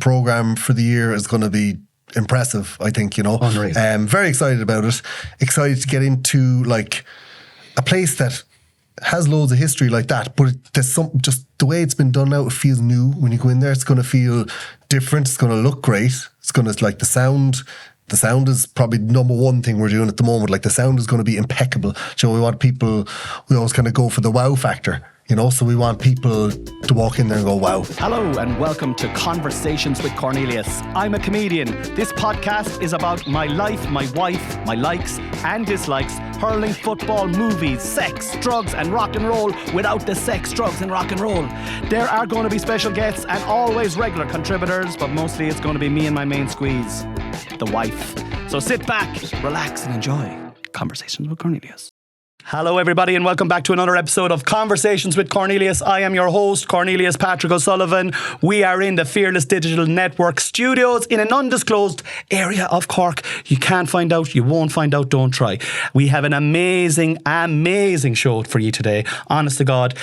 programme for the year is going to be impressive, I think, Unreal. Very excited about it. Excited to get into like a place that has loads of history like that, but there's just the way it's been done now, it feels new. When you go in there, it's going to feel different. It's going to look great. It's going to, like, the sound is probably number one thing we're doing at the moment. Like, the sound is going to be impeccable. We always kind of go for the wow factor. So we want people to walk in there and go, wow. Hello and welcome to Conversations with Cornelius. I'm a comedian. This podcast is about my life, my wife, my likes and dislikes, hurling, football, movies, sex, drugs and rock and roll without the sex, drugs and rock and roll. There are going to be special guests and always regular contributors, but mostly it's going to be me and my main squeeze, the wife. So sit back, relax and enjoy Conversations with Cornelius. Hello everybody and welcome back to another episode of Conversations with Cornelius. I am your host, Cornelius Patrick O'Sullivan. We are in the Fearless Digital Network studios in an undisclosed area of Cork. You can't find out, you won't find out, don't try. We have an amazing show for you today. Honest to God.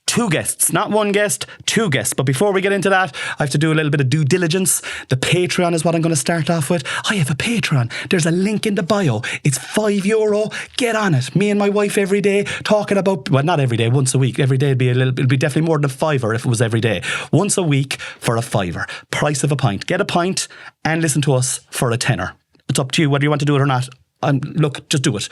Two guests, not one guest, two guests. But before we get into that, I have to do a little bit of due diligence. The Patreon is what I'm going to start off with. I have a Patreon. There's a link in the bio. It's €5. Get on it. Me and my wife every day talking about, well, not every day, once a week. Every day it'd be definitely more than a £5 if it was every day. Once a week for a £5. Price of a pint. Get a pint and listen to us for a tenner. It's up to you whether you want to do it or not. Look, just do it.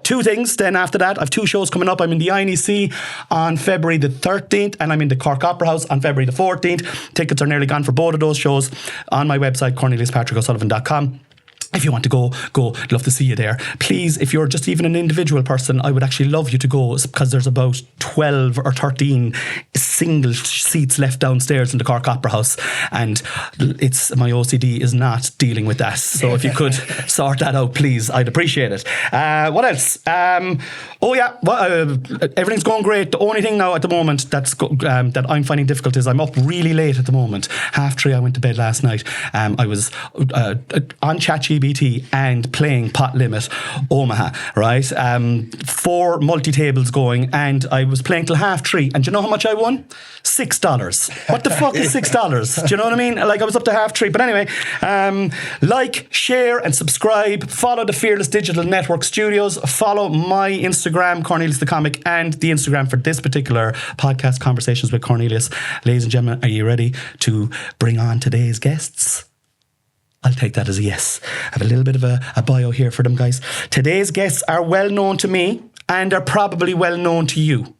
Two things then after that. I have two shows coming up. I'm in the INEC on February the 13th and I'm in the Cork Opera House on February the 14th. Tickets are nearly gone for both of those shows on my website, corneliuspatrickosullivan.com. If you want to go, I'd love to see you there. Please, if you're just even an individual person, I would actually love you to go because there's about 12 or 13 single seats left downstairs in the Cork Opera House and my OCD is not dealing with that. So if you could sort that out, please, I'd appreciate it. What else? Everything's going great. The only thing now at the moment that I'm finding difficult is I'm up really late at the moment. 3:30 I went to bed last night. I was on ChatGPT and playing Pot Limit Omaha, right? 4 multi-tables going and I was playing till 3:30 and do you know how much I won? $6. What the fuck is $6? Do you know what I mean? Like I was up to 3:30. But anyway, like, share and subscribe. Follow the Fearless Digital Network Studios. Follow my Instagram, Cornelius the Comic, and the Instagram for this particular podcast, Conversations with Cornelius. Ladies and gentlemen, are you ready to bring on today's guests? I'll take that as a yes. I have a little bit of a bio here for them, guys. Today's guests are well known to me and are probably well known to you.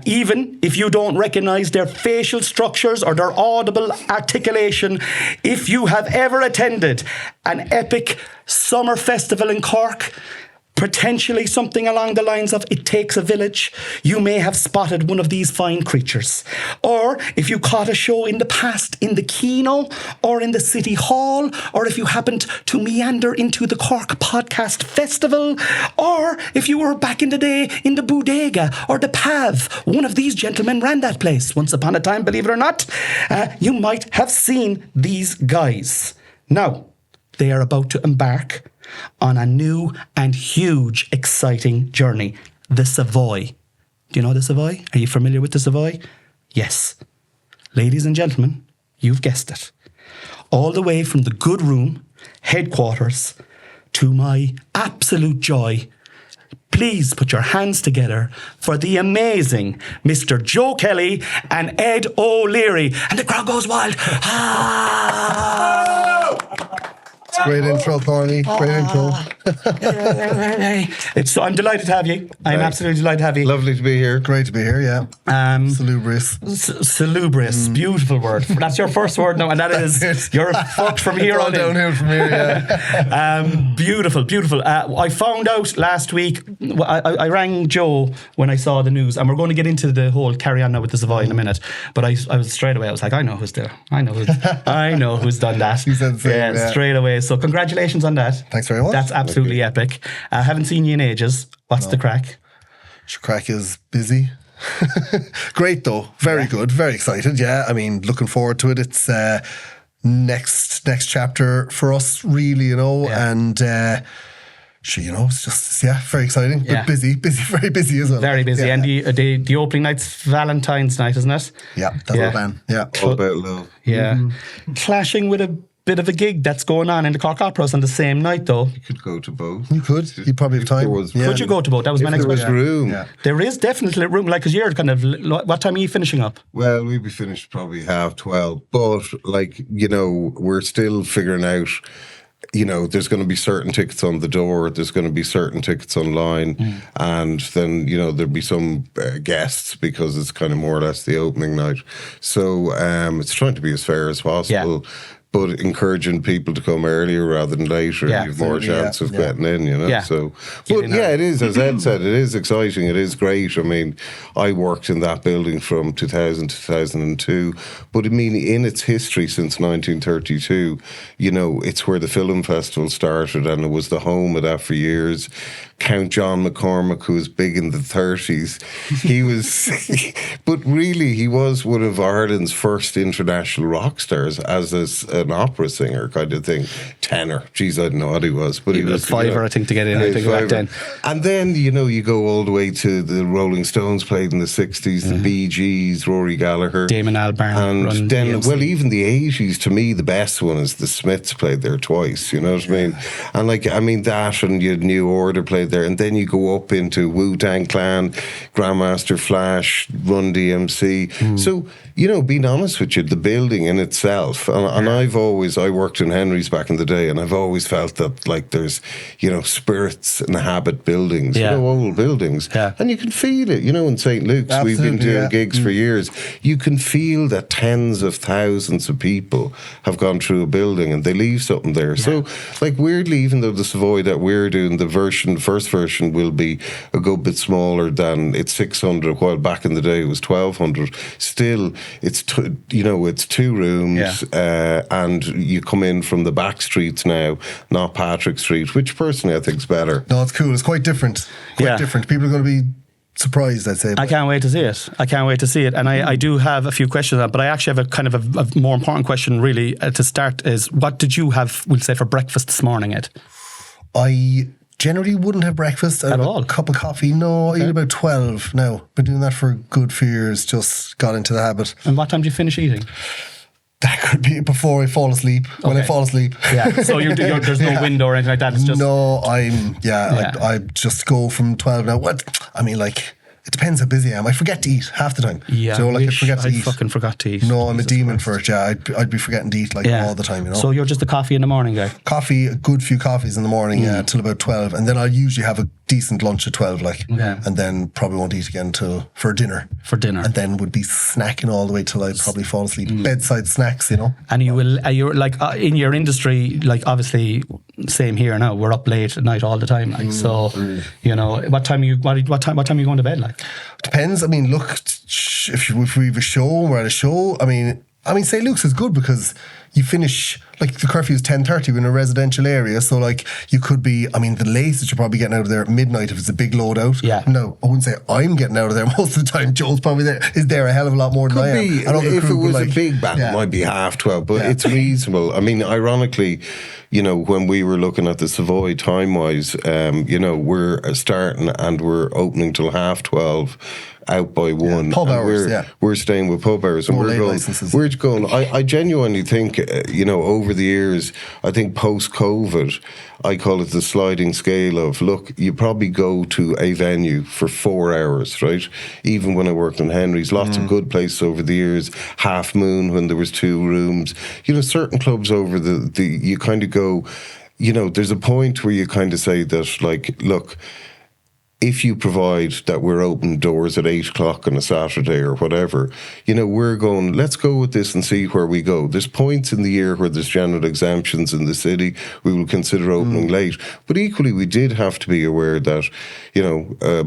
Even if you don't recognise their facial structures or their audible articulation, if you have ever attended an epic summer festival in Cork, potentially something along the lines of It Takes a Village, you may have spotted one of these fine creatures. Or if you caught a show in the past in the Kino or in the City Hall, or if you happened to meander into the Cork Podcast Festival, or if you were back in the day in the Bodega or the Pav, one of these gentlemen ran that place once upon a time, believe it or not, you might have seen these guys. Now, they are about to embark on a new and huge, exciting journey. The Savoy. Do you know the Savoy? Are you familiar with the Savoy? Yes. Ladies and gentlemen, you've guessed it. All the way from the Good Room headquarters to my absolute joy, please put your hands together for the amazing Mr. Joe Kelly and Ed O'Leary. And the crowd goes wild. Great intro, Corny. Great intro. I'm delighted to have you. I'm absolutely delighted to have you. Lovely to be here. Great to be here, yeah. Salubrious. Salubrious. Beautiful word. That's your first word now, and that is you're fucked from here on in. Downhill from here, yeah. Beautiful. I found out last week, I rang Joe when I saw the news, and we're going to get into the whole carry on now with the Savoy in a minute, but I was straight away, I was like, I know who's there. I know who's done that. You said the same, yeah, straight away. So congratulations on that. Thanks very much. That's absolutely epic. I haven't seen you in ages. What's the crack? The crack is busy. Great though. Very good. Very excited. Yeah. I mean, looking forward to it. It's next chapter for us, really, you know. Yeah. And it's just very exciting, but busy, very busy as well. Very busy, and the opening night's Valentine's night, isn't it? Yeah, that's the plan. Yeah, all about love. Yeah, clashing with a bit of a gig that's going on in the Cork Opera House on the same night, though. You could go to both. You could. You'd probably have time. Could you go to both? That was my next question. There was room. Yeah. There is definitely room, like, because you're kind of. What time are you finishing up? Well, we'd be finished probably 12:30, but we're still figuring out. There's going to be certain tickets on the door, there's going to be certain tickets online, and then, there'll be some guests because it's kind of more or less the opening night. So it's trying to be as fair as possible. Yeah. But encouraging people to come earlier rather than later, you have more chance of getting in, Yeah. So, but it is, as Ed said, it is exciting. It is great. I mean, I worked in that building from 2000 to 2002. But I mean, in its history since 1932, it's where the film festival started, and it was the home of that for years. Count John McCormack, who was big in the 30s, he was, but really, he was one of Ireland's first international rock stars as an opera singer kind of thing. Tenor. Geez, I don't know what he was. But he was fiver, I think, to get in. I think back then. And then, you go all the way to the Rolling Stones played in the 60s, the Bee Gees, Rory Gallagher. Damon Albarn. And then, even the 80s, to me, the best one is the Smiths played there twice, you know what I mean? And that and New Order played there. And then you go up into Wu-Tang Clan, Grandmaster Flash, Run DMC. So, being honest with you, the building in itself, and I worked in Henry's back in the day, and I've always felt that there's, spirits inhabit buildings, old buildings. Yeah. And you can feel it, in St. Luke's. Absolutely, we've been doing gigs for years. You can feel that tens of thousands of people have gone through a building and they leave something there. Yeah. So, weirdly, even though the Savoy that we're doing, the first version will be a good bit smaller than it's 600, while back in the day it was 1,200. Still, it's it's 2 rooms, and you come in from the back streets now, not Patrick Street, which personally I think is better. No, it's cool. It's quite different. Different. People are going to be surprised, I'd say. I can't wait to see it. And I do have a few questions on it, but I actually have a kind of a more important question really to start is, what did you have, we'll say, for breakfast this morning, Ed? I generally wouldn't have breakfast at all. A cup of coffee. No, I eat about 12 now. Been doing that for a good few years. Just got into the habit. And what time do you finish eating? That could be before I fall asleep. When I fall asleep. Yeah. So there's no window or anything like that. It's just I just go from 12 now. It depends how busy I am. I forget to eat half the time. Yeah, I forget to eat. I fucking forgot to eat. No, I'm a demon for it. Yeah, I'd be forgetting to eat all the time. So you're just a coffee in the morning guy. Coffee, a good few coffees in the morning, till about 12, and then I'll usually have a decent lunch at 12, and then probably won't eat again till for dinner. And then would be snacking all the way till I'd probably fall asleep. Bedside snacks, And you're in your industry, obviously same here now. We're up late at night all the time, what time are you going to bed? Depends. I mean, look, if we have a show, we're at a show. I mean, St. Luke's is good because you finish, the curfew is 10:30. We're in a residential area, so you could be, the latest you're probably getting out of there at midnight if it's a big load out. Yeah. No, I wouldn't say I'm getting out of there most of the time. Joe's probably there a hell of a lot more than I am. If it was a big band, it might be 12:30, but it's reasonable. Ironically, when we were looking at the Savoy time-wise, we're starting and we're opening till 12:30. Out by 1. Pub hours, we're staying with pub hours, and we're going. I genuinely think, over the years, I think post-COVID, I call it the sliding scale of, look, you probably go to a venue for 4 hours, right? Even when I worked in Henry's, lots of good places over the years. Half Moon when there was 2 rooms. Certain clubs over the you kind of go, there's a point where you kind of say that, look, if you provide that we're open doors at 8 o'clock on a Saturday or whatever, we're going, let's go with this and see where we go. There's points in the year where there's general exemptions in the city. We will consider opening late. But equally, we did have to be aware that,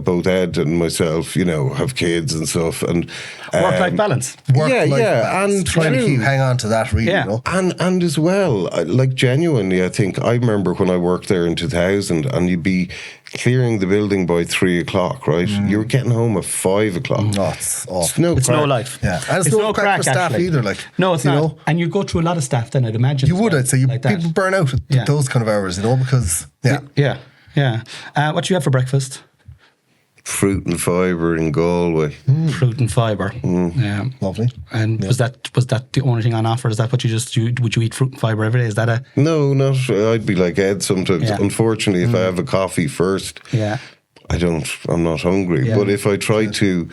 both Ed and myself, have kids and stuff. And work-life balance. And trying to hang on to that, really. And as well, genuinely, I think, I remember when I worked there in 2000 and you'd be clearing the building by 3 o'clock, right? You were getting home at 5 o'clock. No, it's awful. It's no life. Yeah, and it's no crack for staff actually. Either. No, it's not. And you go through a lot of staff then, I'd imagine. You would, I'd say. People burn out at those kind of hours, because... Yeah. Yeah. What do you have for breakfast? Fruit and fibre in Galway. Fruit and fibre. Yeah. Lovely. And was that the only thing on offer? Is that what would you eat fruit and fibre every day? Is that a... No, not. I'd be like Ed sometimes. Yeah. Unfortunately, if I have a coffee first, Yeah. I'm not hungry. Yeah. But if I try to,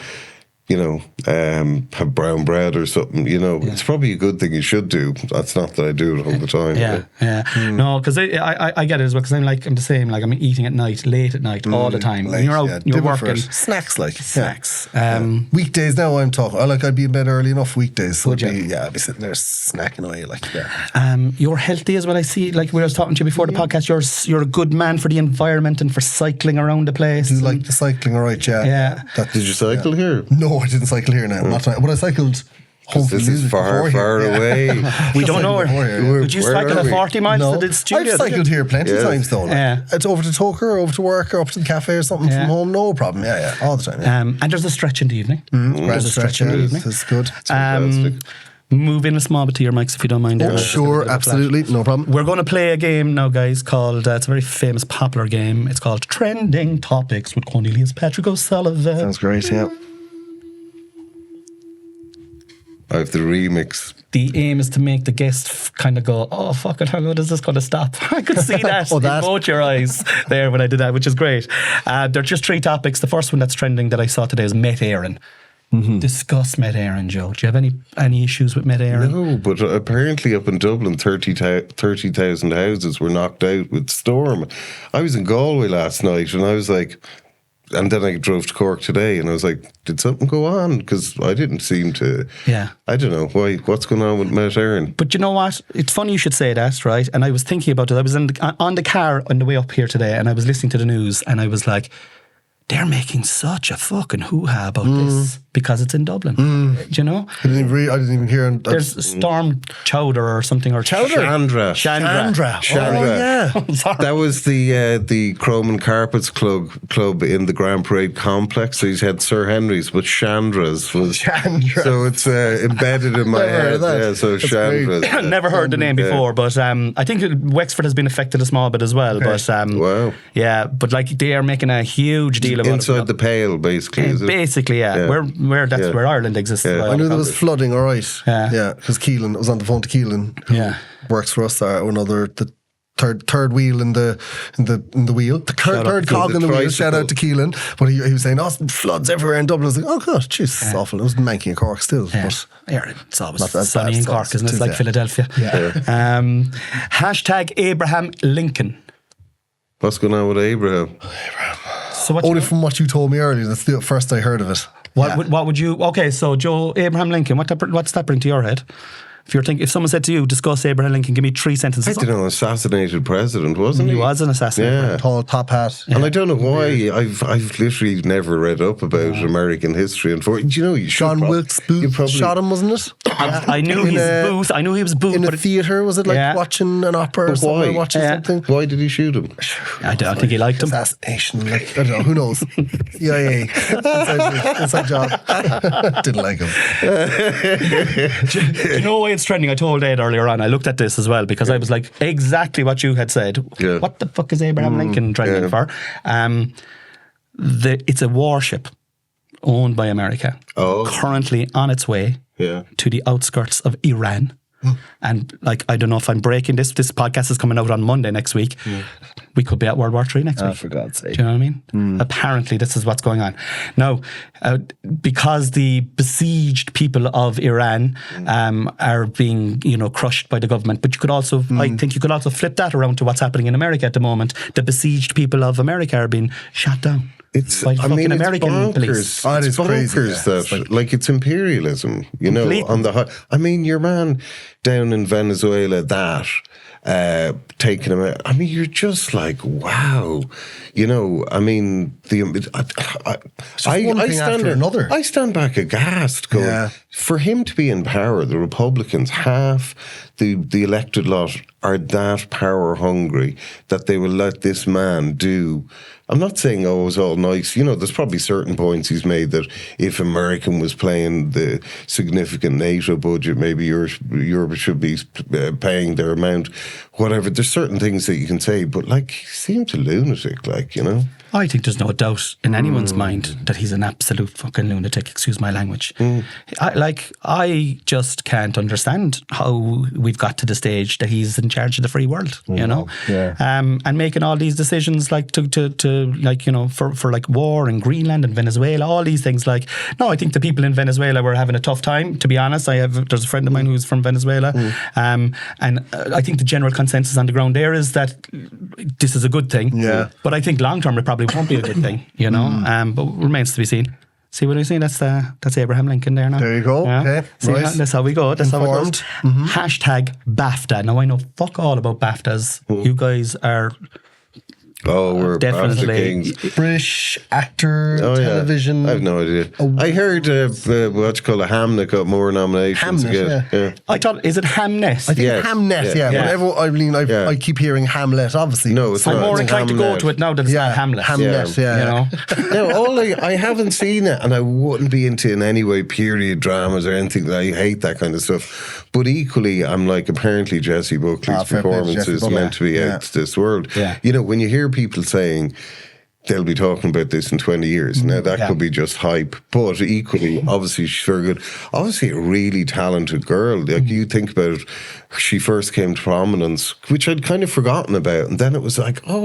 have brown bread or something, it's probably a good thing you should do. That's not that I do it all the time. Yeah. No, because I get it as well, because I'm the same, like I'm eating at night, late at night, all the time. Late, When you're out, you're working. Snacks, like. Snacks. Weekdays now I'm talking. I'd be in bed early enough weekdays. So Would I'd be sitting there snacking away, like, yeah. You're healthy as well, I see. Like, when I was talking to you before the podcast, you're a good man for the environment and for cycling around the place. Do you like the cycling, all right, yeah. Yeah. Did you cycle here? No, I didn't cycle here now. Not but I cycled home from This is music far before here. away. We don't know. Would you Where cycle are the we? 40 miles No, to the studio? I've cycled here plenty of Yeah. times though. Like. Yeah. It's over to Toker, over to work, or up to the cafe or something Yeah. from home. No problem. Yeah, all the time. Yeah. And there's a stretch in the evening. Grand a stretch in the yeah, evening. it's good. Fantastic. Move in a small bit to your mics if you don't mind. Oh, sure, absolutely, no problem. We're going to play a game now, guys, called, it's a very famous, popular game. It's called Trending Topics with Cornelius Patrick O'Sullivan. Sounds great, yeah. I have the remix. The aim is to make the guest kind of go, oh, fuck it, how good is this going to stop? I could see that in both your eyes there when I did that, which is great. There are just 3 topics. The first one that's trending that I saw today is Met Éireann. Discuss Met Éireann, Joe. Do you have any issues with Met Éireann? No, but apparently up in Dublin, 30,000 houses were knocked out with storm. I was in Galway last night and I was like, and then I drove to Cork today and I was like, did something go on? Because I didn't seem to. Yeah. I don't know what's going on with Met Éireann. But you know what? It's funny you should say that, right? And I was thinking about it. I was on the car on the way up here today and I was listening to the news and I was like, they're making such a fucking hoo-ha about this because it's in Dublin. Do you know? I didn't even hear. There's Storm Chowder or something. Or Chandra. Chandra. Oh, yeah. Sorry. That was the Chrome and Carpets club in the Grand Parade complex. So he's had Sir Henry's, but Chandra's was. Chandra. So it's embedded in my Never heard head. of that. Yeah, so That's Chandra's. Never heard the name before, but I think Wexford has been affected a small bit as well. But Wow. yeah, but like they are making a huge deal about Inside it. the pale, basically. Is it? Basically, yeah. Where that's where Ireland exists. Yeah. I knew there was flooding, all right. Yeah. Because Keelan, I was on the phone to Keelan, who Yeah. works for us, the third wheel in the wheel, the third cog in the wheel. tricycle. Shout out to Keelan. But he was saying, floods everywhere in Dublin. I was like, oh god, jeez, it's awful. It was Mankey and Cork still. Yeah. But It's always Not that sunny bad, in so Cork, isn't it? It's like yeah. Philadelphia. Hashtag Abraham Lincoln. What's going on with Abraham? So what only from what you told me earlier, that's the first I heard of it. what would you? Okay, so Joe Abraham Lincoln. What's that bring to your head? If someone said to you, discuss Abraham Lincoln, give me 3 sentences. I don't know, assassinated president, wasn't he? He was an assassin. Yeah. Tall top hat. And I don't know why. I've literally never read up about American history. And you should John Wilkes Booth probably shot him, wasn't it? I knew his booth. I knew he was booth. In a but theatre, was it like watching an opera or But something? why? Or watching something? Why did he shoot him? I don't think he liked him. Assassination, like, I don't know, who knows? CIA. Inside job. Didn't like him. Do you know why it's trending? I told Ed earlier on. I looked at this as well because I was like, exactly what you had said. Yeah. What the fuck is Abraham Lincoln trending for? It's a warship owned by America, currently on its way to the outskirts of Iran. And like, I don't know if I'm breaking this. This podcast is coming out on Monday next week. We could be at World War III next week. For God's sake. Do you know what I mean? Apparently, this is what's going on. Now, because the besieged people of Iran are being, crushed by the government, but you could also, I think you could also flip that around to what's happening in America at the moment. The besieged people of America are being shot down. It's American bonkers. police. Oh, it is It's crazy, bonkers yeah. that it's imperialism, Completely. on the your man down in Venezuela taking him out. You're just like, wow. I stand back aghast going, for him to be in power, the Republicans, half the elected lot are that power hungry that they will let this man do. I'm not saying, it was all nice. There's probably certain points he's made that if American was playing the significant NATO budget, maybe Europe should be paying their amount, whatever. There's certain things that you can say, but he seems a lunatic, I think there's no doubt in anyone's mind that he's an absolute fucking lunatic, excuse my language. I just can't understand how we've got to the stage that he's in charge of the free world, and making all these decisions for war in Greenland and Venezuela, all these things. No, I think the people in Venezuela were having a tough time, to be honest. There's a friend of mine who's from Venezuela, and I think the general consensus on the ground there is that this is a good thing. Yeah. But I think long term it probably won't be a good thing, but remains to be seen. See what I see? That's Abraham Lincoln there now. There you go. Okay. See, that's how we go. That's how it goes. Hashtag BAFTA. Now I know fuck all about BAFTAs. You guys are... we're definitely British actor, television. I have no idea. I heard Hamnet got more nominations again. Yeah. I thought, is it Hamnet? I think Hamnet. Yeah. I keep hearing Hamlet. Obviously, no, it's not. I'm more inclined to go to it now that it's not Hamlet. Hamlet. No, I haven't seen it, and I wouldn't be into in any way period dramas or anything. I hate that kind of stuff. But equally, I'm apparently Jessie Buckley's performance is meant to be out of this world. Yeah. When you hear people saying they'll be talking about this in 20 years. Now, that could be just hype. But equally, obviously, she's very good. Obviously, a really talented girl. You think about it, she first came to prominence, which I'd kind of forgotten about. And then it was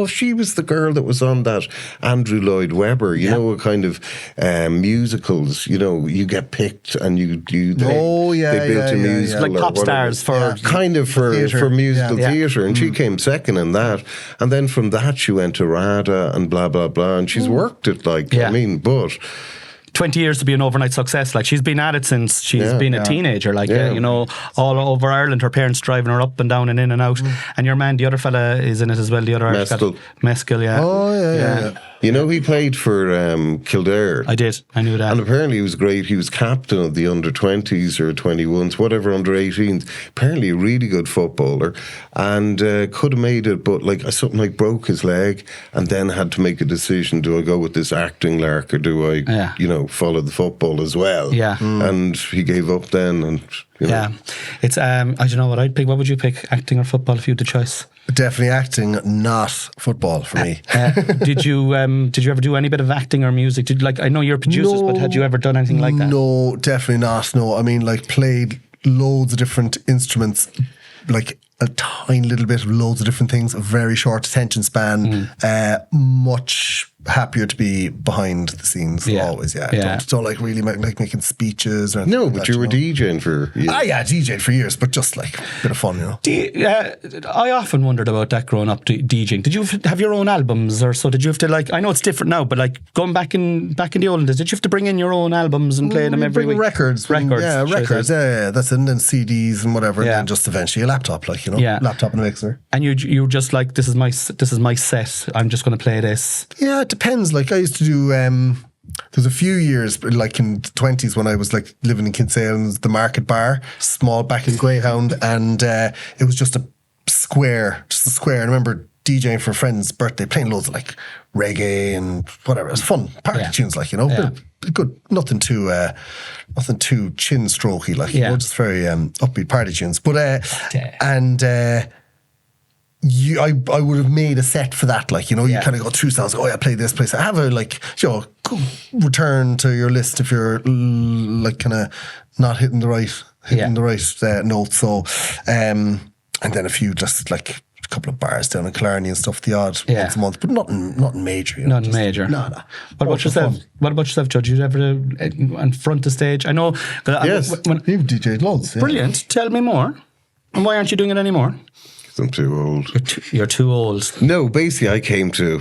she was the girl that was on that Andrew Lloyd Webber, you know, a kind of musicals. You get picked and they built a musical. Like pop stars for... Kind of for musical theatre. And she came second in that. And then from that, she went to RADA and blah, blah, blah, and she's worked it but 20 years to be an overnight success. She's been at it since she's been a teenager. All over Ireland, her parents driving her up and down and in and out. And your man, the other fella, is in it as well. The other Mescal, yeah. Oh yeah. He played for Kildare. I did. I knew that. And apparently he was great. He was captain of the under-20s or 21s, whatever, under-18s. Apparently a really good footballer. And could have made it, but something broke his leg and then had to make a decision. Do I go with this acting lark or do I, follow the football as well? Yeah. And he gave up then. And it's, I don't know what I'd pick. What would you pick, acting or football, if you had the choice? Definitely acting, not football for me. Did you ever do any bit of acting or music? I know you're producers, but had you ever done anything like that? No, definitely not. No, I mean, played loads of different instruments, a tiny little bit of loads of different things, a very short attention span, much happier to be behind the scenes always. Don't really making speeches or anything. No, but you were DJing for years. DJing for years, but just a bit of fun, I often wondered about that growing up, DJing. Did you have your own albums, or so? Did you have to I know it's different now, but going back in the old days, did you have to bring in your own albums and play them every week? Records. Records. Yeah, that's it. And then CDs and whatever, and then just eventually a laptop, laptop and a mixer. And you were just this is my set. I'm just going to play this. Yeah, it depends. I used to do. There's a few years, in the 20s, when I was living in Kinsale, and the Market Bar, small back in Greyhound, and it was just a square. I remember DJing for a friend's birthday, playing loads of reggae and whatever. It was fun, party tunes, good, nothing too chin strokey, just very upbeat party tunes. But I would have made a set for that, you kind of go through sounds. Play this, play that. Have a return to your list if you're kind of not hitting the right note. So, and then a few just a couple of bars down in Killarney and stuff, the odd once a month, but nothing major. Nothing major. Nada. What about yourself, Judge? Did you ever in front of stage? I know. Yes, you've DJed loads. Brilliant. Tell me more. And why aren't you doing it anymore? I'm too old. You're too old. No, basically, when I came to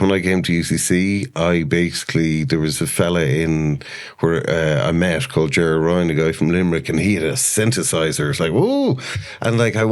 UCC, there was a fella in where I met called Jerry Ryan, a guy from Limerick, and he had a synthesizer. It's like, whoa! And like, I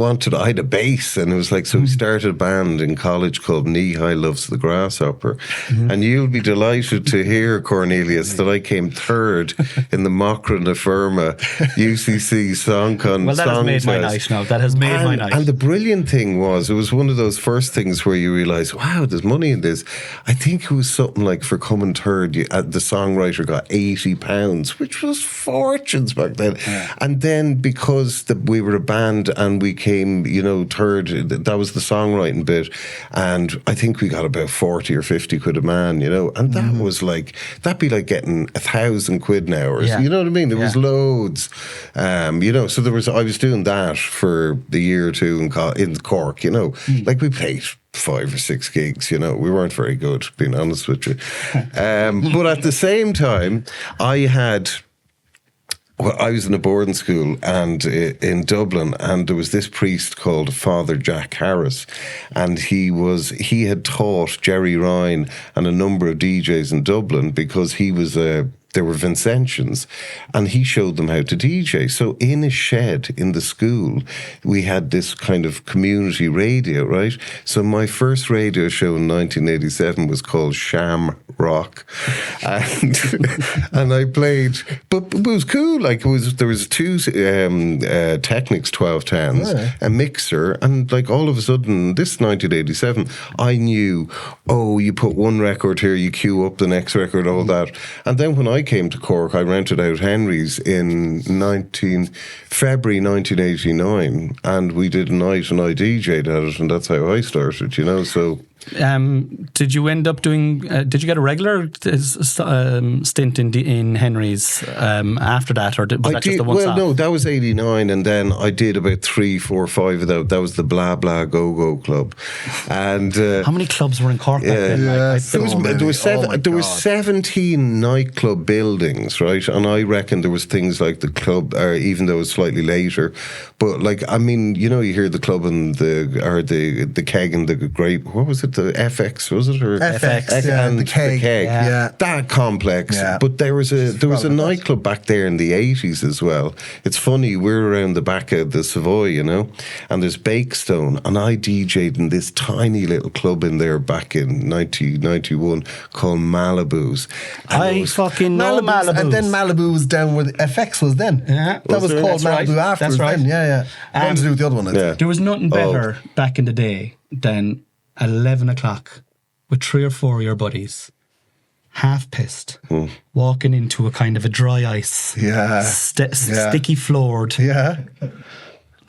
had a bass, and it was like, so we started a band in college called Knee High Loves the Grasshopper. And you'll be delighted to hear, Cornelius, that I came third in the Machra na Firma UCC song contest. Well, that has made my night now. That has made my night. And the brilliant thing was, it was one of those first things where you realise, wow, there's money in this. I think it was something like, for coming third, the songwriter got £80, which was fortunes back then. Yeah. And then because we were a band and we came, third, that was the songwriting bit. And I think we got about 40 or 50 quid a man, and that was like, that'd be like getting £1,000 now, or you know what I mean? There was loads, so I was doing that for the year or two in Cork, like we played 5 or 6 gigs, we weren't very good, being honest with you. But at the same time, I was in a boarding school and in Dublin, and there was this priest called Father Jack Harris, and he had taught Jerry Ryan and a number of DJs in Dublin, because there were Vincentians, and he showed them how to DJ. So in a shed in the school, we had this kind of community radio, right? So my first radio show in 1987 was called Sham Rock, and I played, but it was cool. Like there was 2 Technics 1210s, a mixer, and like all of a sudden, this 1987, I knew, you put one record here, you queue up the next record, all that. And then when I came to Cork, I rented out Henry's in February 1989, and we did a night, and I DJ'd at it, and that's how I started, so... Did you end up doing? Did you get a regular stint in Henry's after that, or was that just the one? Well, no, that was '89, and then I did about 3, 4, 5 of that. That was the Blah Blah Go Go Club, and how many clubs were in Cork back then? There was 17 nightclub buildings, right? And I reckon there was things like the club, even though it was slightly later, but like you hear the club and the keg and the grape. What was it? The FX, was it? Or FX, and the keg. Yeah. That complex. Yeah. But there was a nightclub back there in the 80s as well. It's funny, we're around the back of the Savoy, and there's Bakestone, and I DJ'd in this tiny little club in there back in 1991 called Malibu's. I fucking know Malibu's. And then Malibu was down where the FX was then. Yeah. That was called Malibu afterwards. That's right. Then. Yeah. Nothing to do with the other one. There was nothing better back in the day than 11 o'clock with 3 or 4 of your buddies, half pissed, walking into a kind of a dry ice, sticky floored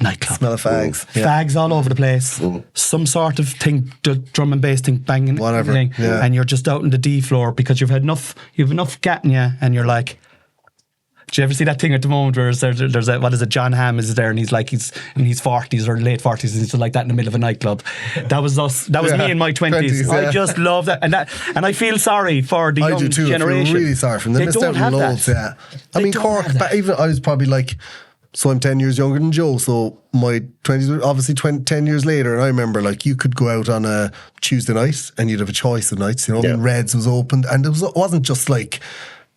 nightclub. Smell of fags. Fags all over the place. Some sort of thing, drum and bass thing, banging, whatever. And you're just out on the D floor because you've enough gat in you, and you're like, do you ever see that thing at the moment where there's what is it, John Hamm is there, and he's in his 40s or late 40s, and he's like that in the middle of a nightclub. That was us. That was me in my 20s. I just love that, and I feel sorry for the young generation. I feel really sorry for them. They missed out on loads. Yeah, I mean Cork. But even I was probably like, so I'm 10 years younger than Joe. So my 20s were obviously 10 years later, and I remember like you could go out on a Tuesday night and you'd have a choice of nights. And Reds was opened, and it wasn't just like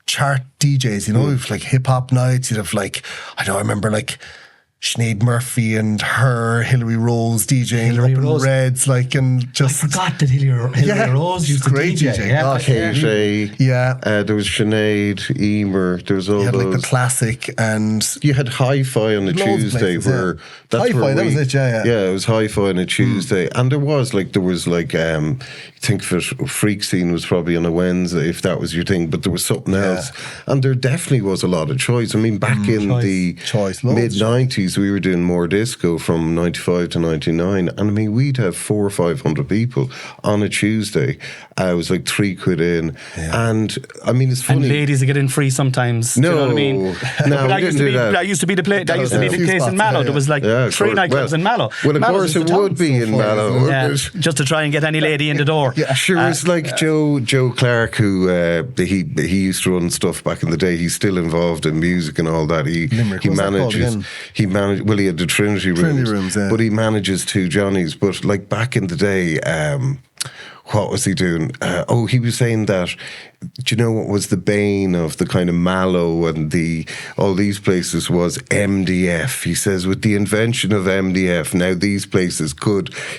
chart DJs, with like hip hop nights. You'd have like, I remember like Sinead Murphy and Hillary Rose DJing up in Reds, like, and just... I forgot that Hillary Rose used to DJ. There was Sinead, Emer, there was all those... You had like the classic, and... You had Hi-Fi on a Tuesday where... Hi-Fi, that was it, yeah. Yeah, it was Hi-Fi on a Tuesday. And there was like, think of it, Freak Scene was probably on a Wednesday, if that was your thing, but there was something else. And there definitely was a lot of choice. I mean, back in the mid-90s, we were doing more disco from 95 to 99, and I mean, we'd have 400 or 500 people on a Tuesday. It was like £3 in, and I mean, it's funny. And ladies would get in free sometimes. No, do you know what I mean? No, that used to be the case in Mallow. There was like 3 nightclubs in Mallow. Well, of course it would be in Mallow. Just to try and get any lady in the door. Yeah, sure. It's like Joe Clark, who he used to run stuff back in the day. He's still involved in music and all that. He he had the Trinity rooms, yeah. but he manages 2 Johnnies. But like back in the day, what was he doing? He was saying that, do you know what was the bane of the kind of Mallow and all these places was MDF. He says with the invention of MDF, now these places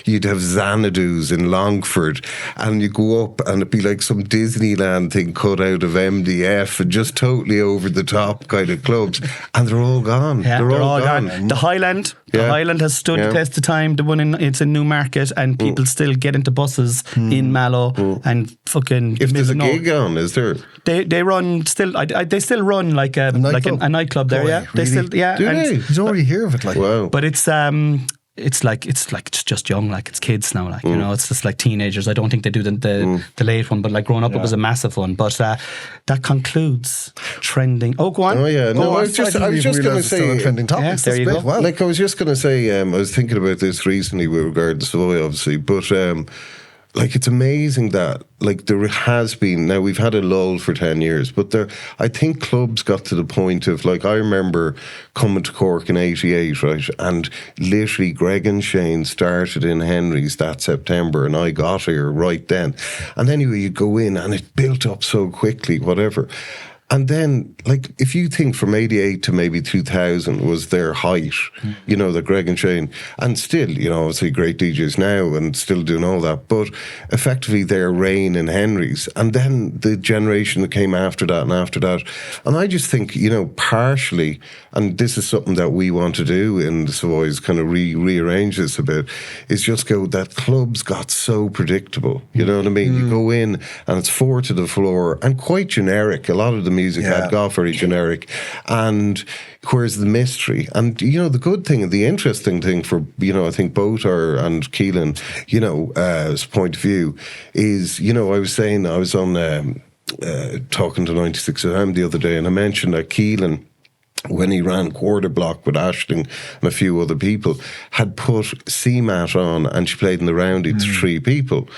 you'd have Xanadu's in Longford, and you go up and it'd be like some Disneyland thing cut out of MDF and just totally over the top kind of clubs, and they're all gone. Yeah, they're all gone. The Highland. The Highland has stood the test of time. The one it's in Newmarket, and people still get into buses in Mallow and fucking. If there's a gig on, is there? They run still. They still run like a nightclub there. Yeah, really? they still. Yeah, Do they? You don't really hear of it, like. Wow. But it's just young, like it's kids now, like you know, it's just like teenagers. I don't think they do the late one, but like growing up, it was a massive one. But that concludes trending. Oh, go on. Oh yeah, no, I was just going to say trending topics. There you go. Wow. Like I was just going to say, I was thinking about this recently with regard to Savoy, obviously, but like it's amazing that like there has been, now we've had a lull for 10 years, but I think clubs got to the point of, like, I remember coming to Cork in 88, right, and literally Greg and Shane started in Henry's that September, and I got here right then. And anyway, you go in and it built up so quickly, whatever. And then, like, if you think from 88 to maybe 2000 was their height, you know, the Greg and Shane, and still, you know, obviously great DJs now and still doing all that, but effectively their reign in Henry's. And then the generation that came after that and after that. And I just think, you know, partially, and this is something that we want to do in the Savoys, kind of rearrange this a bit, is just go that clubs got so predictable. You know what I mean? You go in and it's 4 to the floor and quite generic. A lot of the music had got very generic, and where's the mystery? And you know, the good thing and the interesting thing for, you know, I think both and Keelan, you know, as point of view is, you know, I was saying I was on talking to 96 FM the other day, and I mentioned that Keelan, when he ran Quarter Block with Ashling and a few other people, had put CMAT on, and she played in the roundie to 3 people.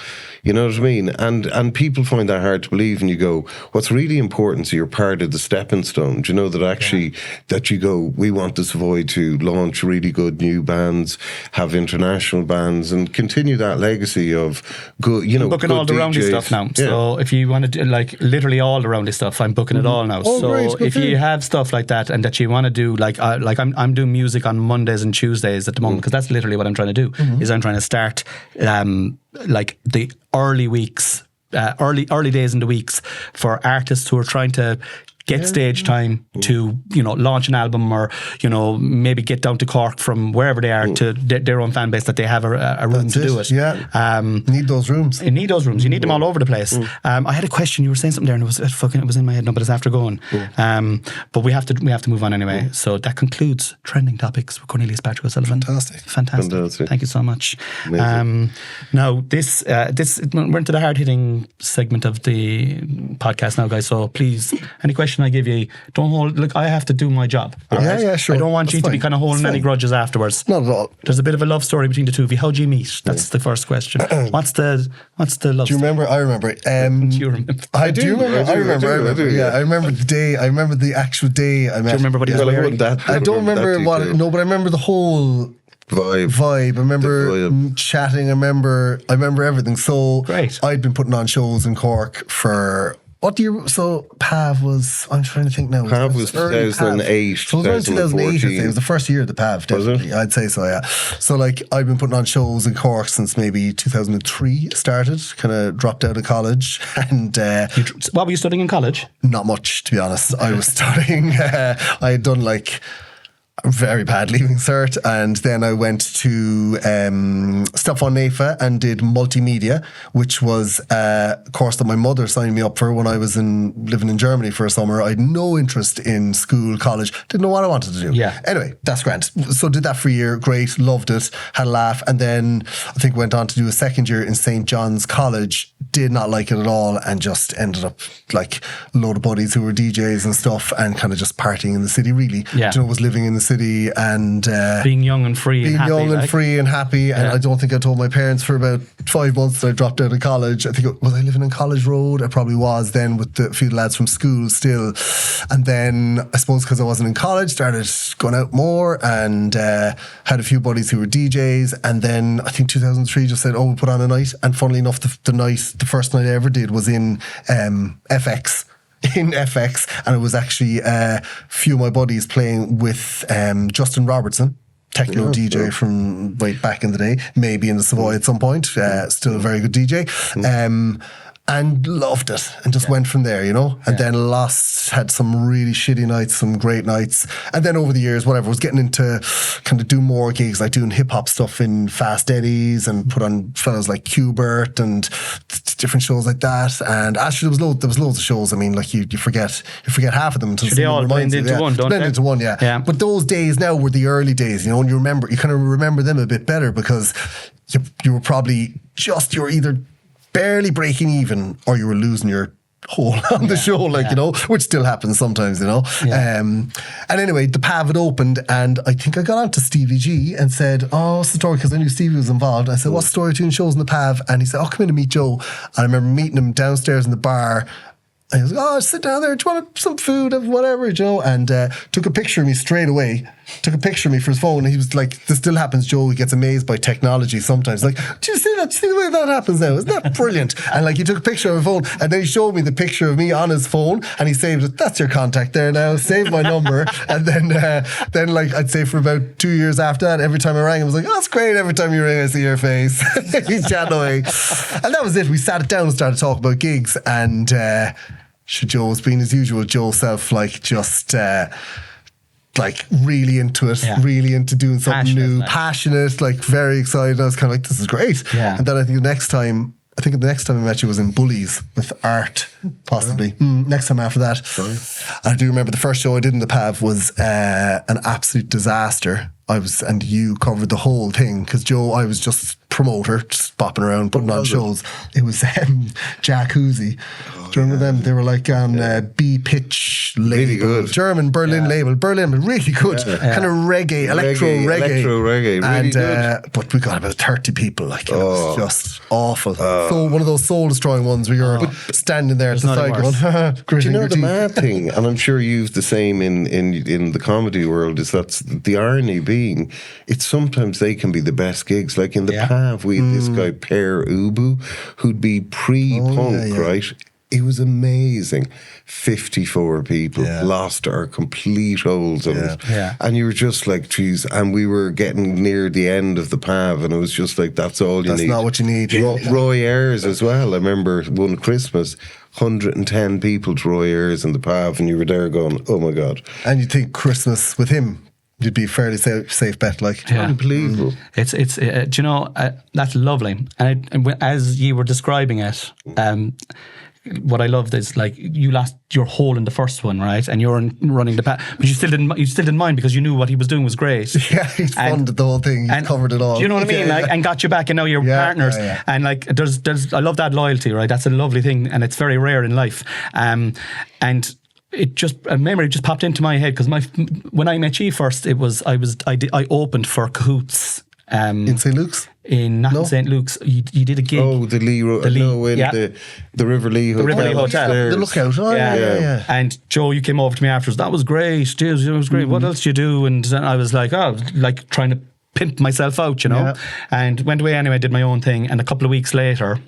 You know what I mean? And people find that hard to believe, and you go, what's really important is you're part of the stepping stone. Do you know that actually, that you go, we want the Savoy to launch really good new bands, have international bands, and continue that legacy of good, you know, I'm booking good all the roundy DJs. stuff now. Yeah. So if you want to do, like, literally all the roundy stuff, I'm booking it all now. Oh, so great, if you have stuff like that and that you want to do, like I'm doing music on Mondays and Tuesdays at the moment, because that's literally what I'm trying to do, is I'm trying to start like the early weeks, early days in the weeks for artists who are trying to get stage time to, you know, launch an album, or, you know, maybe get down to Cork from wherever they are to their own fan base, that they have a room to do it. Yeah. Need those rooms. You need those rooms. You need them all over the place. I had a question. You were saying something there, and it was in my head now, but it's after going. But we have to move on anyway. So that concludes trending topics with Cornelius Special. Fantastic. Thank you so much. Now this we're into the hard hitting segment of the podcast now, guys. So please, any question I give you, don't hold. Look, I have to do my job. Yeah, sure. I don't want That's you to be fine. kind of holding That's any fine. grudges afterwards. Not at all. There's a bit of a love story between the two of you. How'd you meet? That's the first question. What's the love Do you remember? I remember. Do you remember? I do remember. I remember. yeah. I remember the day. I remember the actual day I met. Do you remember what he was wearing? I don't remember what. No, but I remember the whole vibe. I remember chatting. I remember everything. So Great. I'd been putting on shows in Cork for. What do you? So PAV was. I'm trying to think now. PAV was 2008. So it was around 2008. I'd say. It was the first year of the PAV. Definitely, I'd say so. Yeah. So like I've been putting on shows in Cork since maybe 2003. Started. Kind of dropped out of college, and What were you studying in college? not much, to be honest. I was studying. I had done like a very bad leaving cert, and then I went to Stefan Nefa and did multimedia, which was a course that my mother signed me up for when I was living in Germany for a summer. I had no interest in school, college, didn't know what I wanted to do. Yeah. Anyway, that's grand. So did that for a year, great, loved it, had a laugh, and then I think went on to do a second year in St. John's College did not like it at all, and just ended up like a load of buddies who were DJs and stuff, and kind of just partying in the city. Really, was living in the city and being young and free, and happy. And I don't think I told my parents for about 5 months that I dropped out of college. I think was I living in College Road? I probably was then with a few lads from school still. And then I suppose because I wasn't in college, started going out more and had a few buddies who were DJs. And then I think 2003 just said, we'll put on a night. And funnily enough, the first night I ever did was in FX. And it was actually a few of my buddies playing with Justin Robertson, techno DJ from way back in the day, maybe in the Savoy at some point, still a very good DJ. And loved it, and just went from there, and then had some really shitty nights, some great nights, and then over the years, was getting into kind of do more gigs, like doing hip hop stuff in Fast Eddie's, and put on fellas like Qbert and different shows like that. And actually, there was loads of shows. I mean, like you forget half of them until they all blend into one, don't they? Blend into one, yeah. But those days now were the early days, and you kind of remember them a bit better because you were probably you were either barely breaking even, or you were losing your hold on the show, which still happens sometimes, And anyway, the PAV had opened, and I think I got on to Stevie G and said, what's the story? Because I knew Stevie was involved. I said, what's the story doing shows in the PAV? And he said, come in to meet Joe. And I remember meeting him downstairs in the bar. And he was like, sit down there. Do you want some food or whatever, And took a picture of me straight away. Took a picture of me for his phone. And he was like, this still happens, Joe. He gets amazed by technology sometimes. Like, do you see that? Do you see the way that happens now? Isn't that brilliant? And like, he took a picture of my phone, and then he showed me the picture of me on his phone, and he saved it. That's your contact there now. Save my number. And then like, I'd say for about 2 years after that, every time I rang him, I was like, that's great. Every time you ring, I see your face. He's chatting away. And that was it. We sat it down and started talking about gigs, and Joe was being his usual Joe self, like just like really into it, really into doing something new, passionate, like very excited. I was kind of like, this is great. And then I think the next time I met you was in Bullies with Art, possibly. Next time after that. Sorry. I do remember the first show I did in the PAV was an absolute disaster. And you covered the whole thing, because Joe, I was just promoter, just bopping around, putting on shows. It was Jack Hoosie. Do you remember them? They were like on B-pitch label. Really good. German Berlin label. Berlin, but really good. Kind of reggae, electro reggae. Really good. But we got about 30 people. Like, it was just awful. So one of those soul-destroying ones where you're standing there at the side going, do you know the mad thing? And I'm sure you've the same in the comedy world, is that's the irony being, it's sometimes they can be the best gigs. Like in the PAV, we had this guy, Per Ubu, who'd be pre-punk, right? It was amazing. 54 people lost our complete holds on it. And you were just like, geez, and we were getting near the end of the PAV, and it was just like, that's all you need. That's not what you need. Roy Ayers as well. I remember one Christmas, 110 people to Roy Ayers in the PAV, and you were there going, oh my God. And you think Christmas with him, you'd be a fairly safe bet, like. Unbelievable. It's do you know, that's lovely. And as you were describing it, what I loved is, like, you lost your hole in the first one, right? And you're running the path, but you still didn't mind, because you knew what he was doing was great. Yeah, he's funded the whole thing. He covered it all. Do you know what I mean? Like, and got you back, and now you're partners. And like, there's I love that loyalty, right? That's a lovely thing, and it's very rare in life. And it just, a memory just popped into my head, because when I met you first, I opened for Cahoots. In St. Luke's? In St. Luke's. You did a gig. Oh, the River Lee Hotel. The River Lee Hotel. The Lookout. Oh, yeah. And Joe, you came over to me afterwards. That was great. It was great. What else do you do? And I was like, like trying to pimp myself out, and went away anyway, did my own thing. And a couple of weeks later,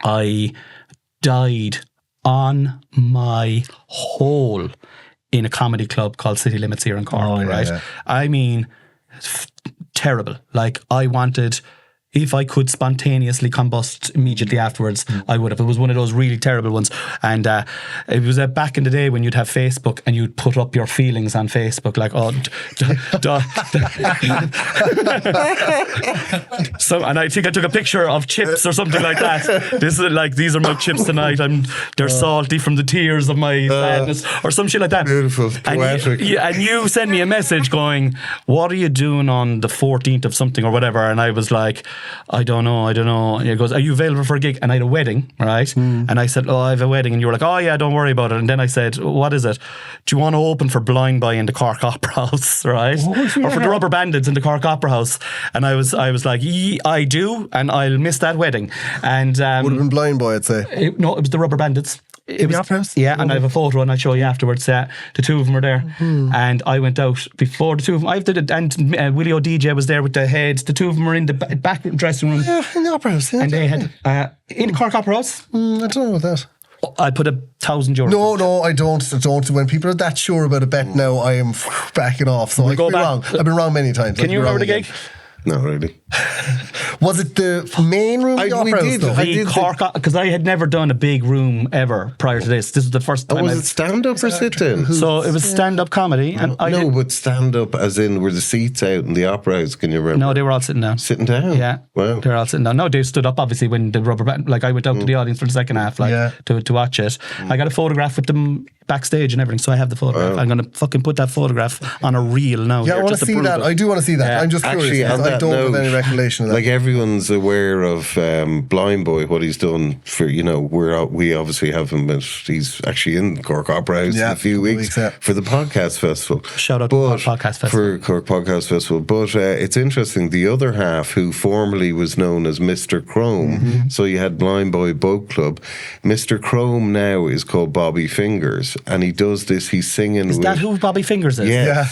I died on my hole in a comedy club called City Limits here in Cork, right? Yeah. I mean, terrible. Like, I wanted, if I could spontaneously combust immediately afterwards, I would have. It was one of those really terrible ones. And it was back in the day when you'd have Facebook and you'd put up your feelings on Facebook, like, so, and I think I took a picture of chips or something like that. This is like, these are my chips tonight. They're salty from the tears of my sadness, or some shit like that. Beautiful, poetic. And you sent me a message going, what are you doing on the 14th of something or whatever? And I was like, I don't know. He goes, are you available for a gig? And I had a wedding, right? And I said, I have a wedding. And you were like, oh yeah, don't worry about it. And then I said, what is it? Do you want to open for Blind Boy in the Cork Opera House, right? Or for the Rubber Bandits in the Cork Opera House? And I was like, I do, and I'll miss that wedding. And would have been Blind Boy, I'd say. It was the Rubber Bandits. In the Opera House? Yeah, and I have a photo and I'll show you afterwards. The two of them were there. And I went out before the two of them. And Willie O'DJ was there with the heads. The two of them were in the back dressing room. Yeah, in the Opera House. Yeah, and they had, in Cork Opera House. I don't know about that. I put €1,000. No, I don't. When people are that sure about a bet now, I am backing off. So I could be wrong. I've been wrong many times. Can you remember the gig? Not really. Was it the main room? We did. Because I had never done a big room ever prior to this. This was the first time. Was it stand up or sit down? So it was stand up comedy. And but stand up as in were the seats out in the Opera House? Can you remember? No, they were all sitting down. Sitting down? Yeah. Wow. They were all sitting down. No, they stood up obviously when the Rubber Band. Like I went out to the audience for the second half, to watch it. I got a photograph with them backstage and everything, so I have the photograph. Wow. I'm going to fucking put that photograph on a reel now. Yeah, I want to see that. I do want to see that. I'm just curious. Actually, I don't have any recollection of that. Like everyone's aware of Blind Boy, what he's done for, we obviously have him, but he's actually in Cork Opera House in a few weeks for the podcast festival. Shout out to Cork Podcast Festival. For Cork Podcast Festival. But it's interesting, the other half, who formerly was known as Mr. Chrome, so you had Blind Boy Boat Club. Mr. Chrome now is called Bobby Fingers. And he does this, he's singing. Is that who Bobby Fingers is? Yes. Yeah.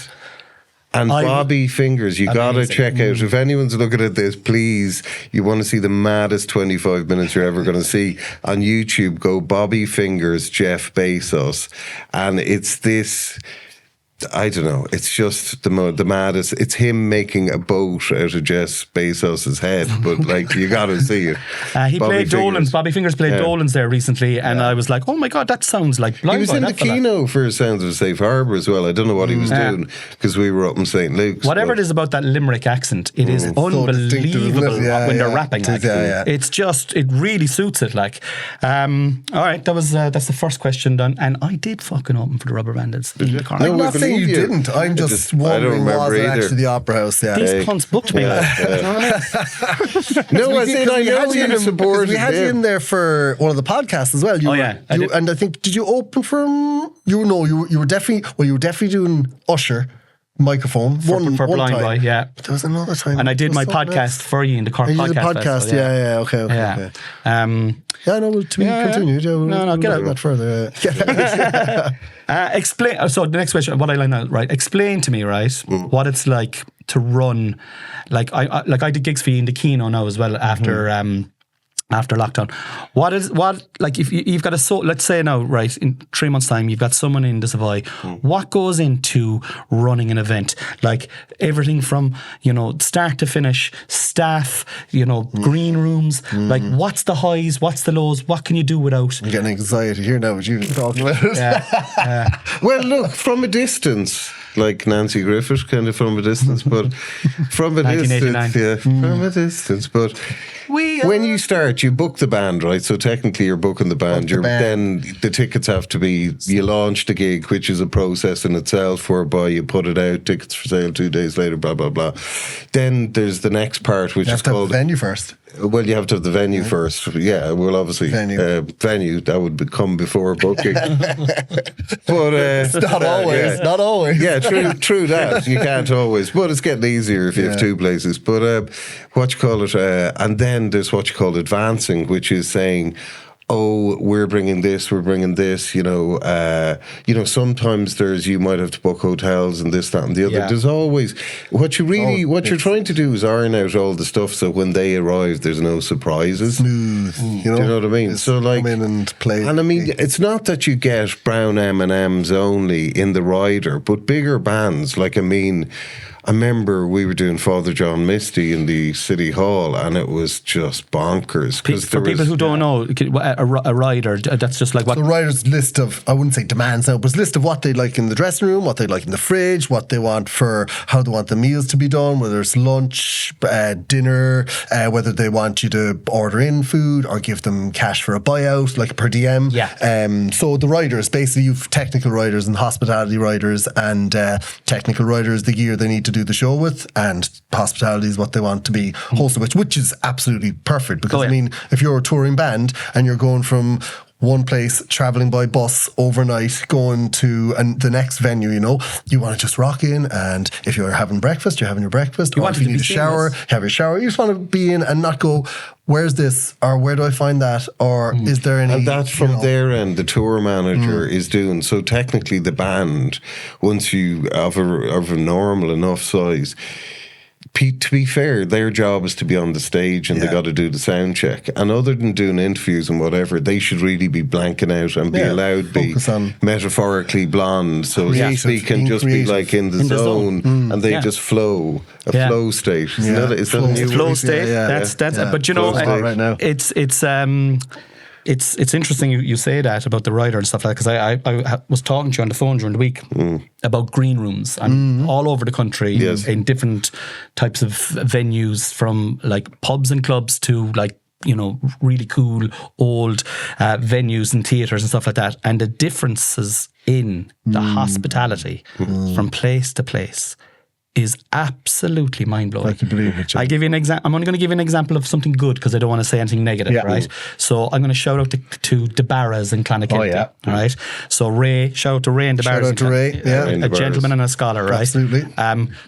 And Bobby Fingers, you got to check out. If anyone's looking at this, please, you want to see the maddest 25 minutes you're ever going to see. On YouTube, go Bobby Fingers, Jeff Bezos. And it's this... I don't know. It's just the maddest. It's him making a boat out of Jeff Bezos' head, but you got to see it. He played Dolan's. Bobby Fingers played Dolan's there recently, and I was like, "Oh my god, that sounds like Blind Boy." He was in the Kino for Sounds of Safe Harbour as well. I don't know what he was doing because we were up in St. Luke's. Whatever it is about that Limerick accent, it is unbelievable when they're rapping. It's just, it really suits it. All right, that's the first question done, and I did fucking open for the Rubber Bandits in the car. I'm not saying you didn't. I'm just wondering, was it actually the Opera House? Yeah. These cunts booked me. No, I know you supported. We had you in there for one of the podcasts as well. And I think, did you open for him? You were definitely doing Usher microphone for one Blind time. Boy, yeah. But there was another time, and I did my podcast for you in the Cork Podcast Festival. Yeah. Okay. Yeah, no, to be continued. No, get out that further. Explain. So the next question, what I like now, right? Explain to me, right, what it's like to run. I did gigs for you in the Kino now as well after lockdown. If you've got let's say now, right, in 3 months' time, you've got someone in the Savoy. What goes into running an event? Like everything from, start to finish, staff, green rooms, what's the highs, what's the lows, what can you do without? I'm getting anxiety here now with you talking about it. Well, look, from a distance, like Nancy Griffith, kind of from a distance, but from a distance, but when you start, you book the band, right? So technically you're booking the band. Then the tickets have to be, you launch the gig, which is a process in itself, whereby you put it out, tickets for sale 2 days later, blah, blah, blah. Then there's the next part, which is called... You have to have the venue first. Well, you have to have the venue first. Yeah, well, obviously, venue, that would come before booking. But it's not always. Not always. Yeah, true that. You can't always. But it's getting easier if you have two places. But and then there's what you call advancing, which is saying, oh, we're bringing this. Sometimes you might have to book hotels and this, that, and the other. Yeah. There's always what you're trying to do is iron out all the stuff so when they arrive, there's no surprises. Smooth. Do you know what I mean? So come in and play. And I mean, it's not that you get brown M&Ms only in the rider, but bigger bands. I remember we were doing Father John Misty in the City Hall, and it was just bonkers. For people who don't know, a rider, that's just like what... The rider's list of, I wouldn't say demands now, but it's a list of what they like in the dressing room, what they like in the fridge, what they want for how they want the meals to be done, whether it's lunch, dinner, whether they want you to order in food or give them cash for a buyout, like per diem. Yeah. So the riders, basically you've technical riders and hospitality riders, and technical riders, the gear they need to do the show with, and hospitality is what they want to be hosted with, which is absolutely perfect. Because I mean, if you're a touring band and you're going from one place, traveling by bus overnight, going to the next venue, you know, you want to just rock in, and if you're having breakfast, you're having your breakfast. Or if you need a shower, have your shower. You just want to be in and not go, where's this, or where do I find that, or is there any... And that's from their end, the tour manager is doing. So technically the band, once you have a normal enough size, to be fair, their job is to be on the stage, and they got to do the sound check. And other than doing interviews and whatever, they should really be blanking out and be allowed to be metaphorically blonde, so to speak, and just be like in the zone, and they just flow. Flow state. Is that a new flow state? That's but you know, right now. It's interesting you say that about the writer and stuff like that, because I was talking to you on the phone during the week about green rooms and all over the country in different types of venues, from like pubs and clubs to like, you know, really cool old venues and theatres and stuff like that, and the differences in the hospitality from place to place is absolutely mind-blowing. I can believe it. I give you an example. I'm only going to give you an example of something good, because I don't want to say anything negative, right? So I'm going to shout out to the Barras in Clonakilty, all right? So shout out to Ray and the Barras. Shout out to Ray, a gentleman and a scholar, right? Absolutely.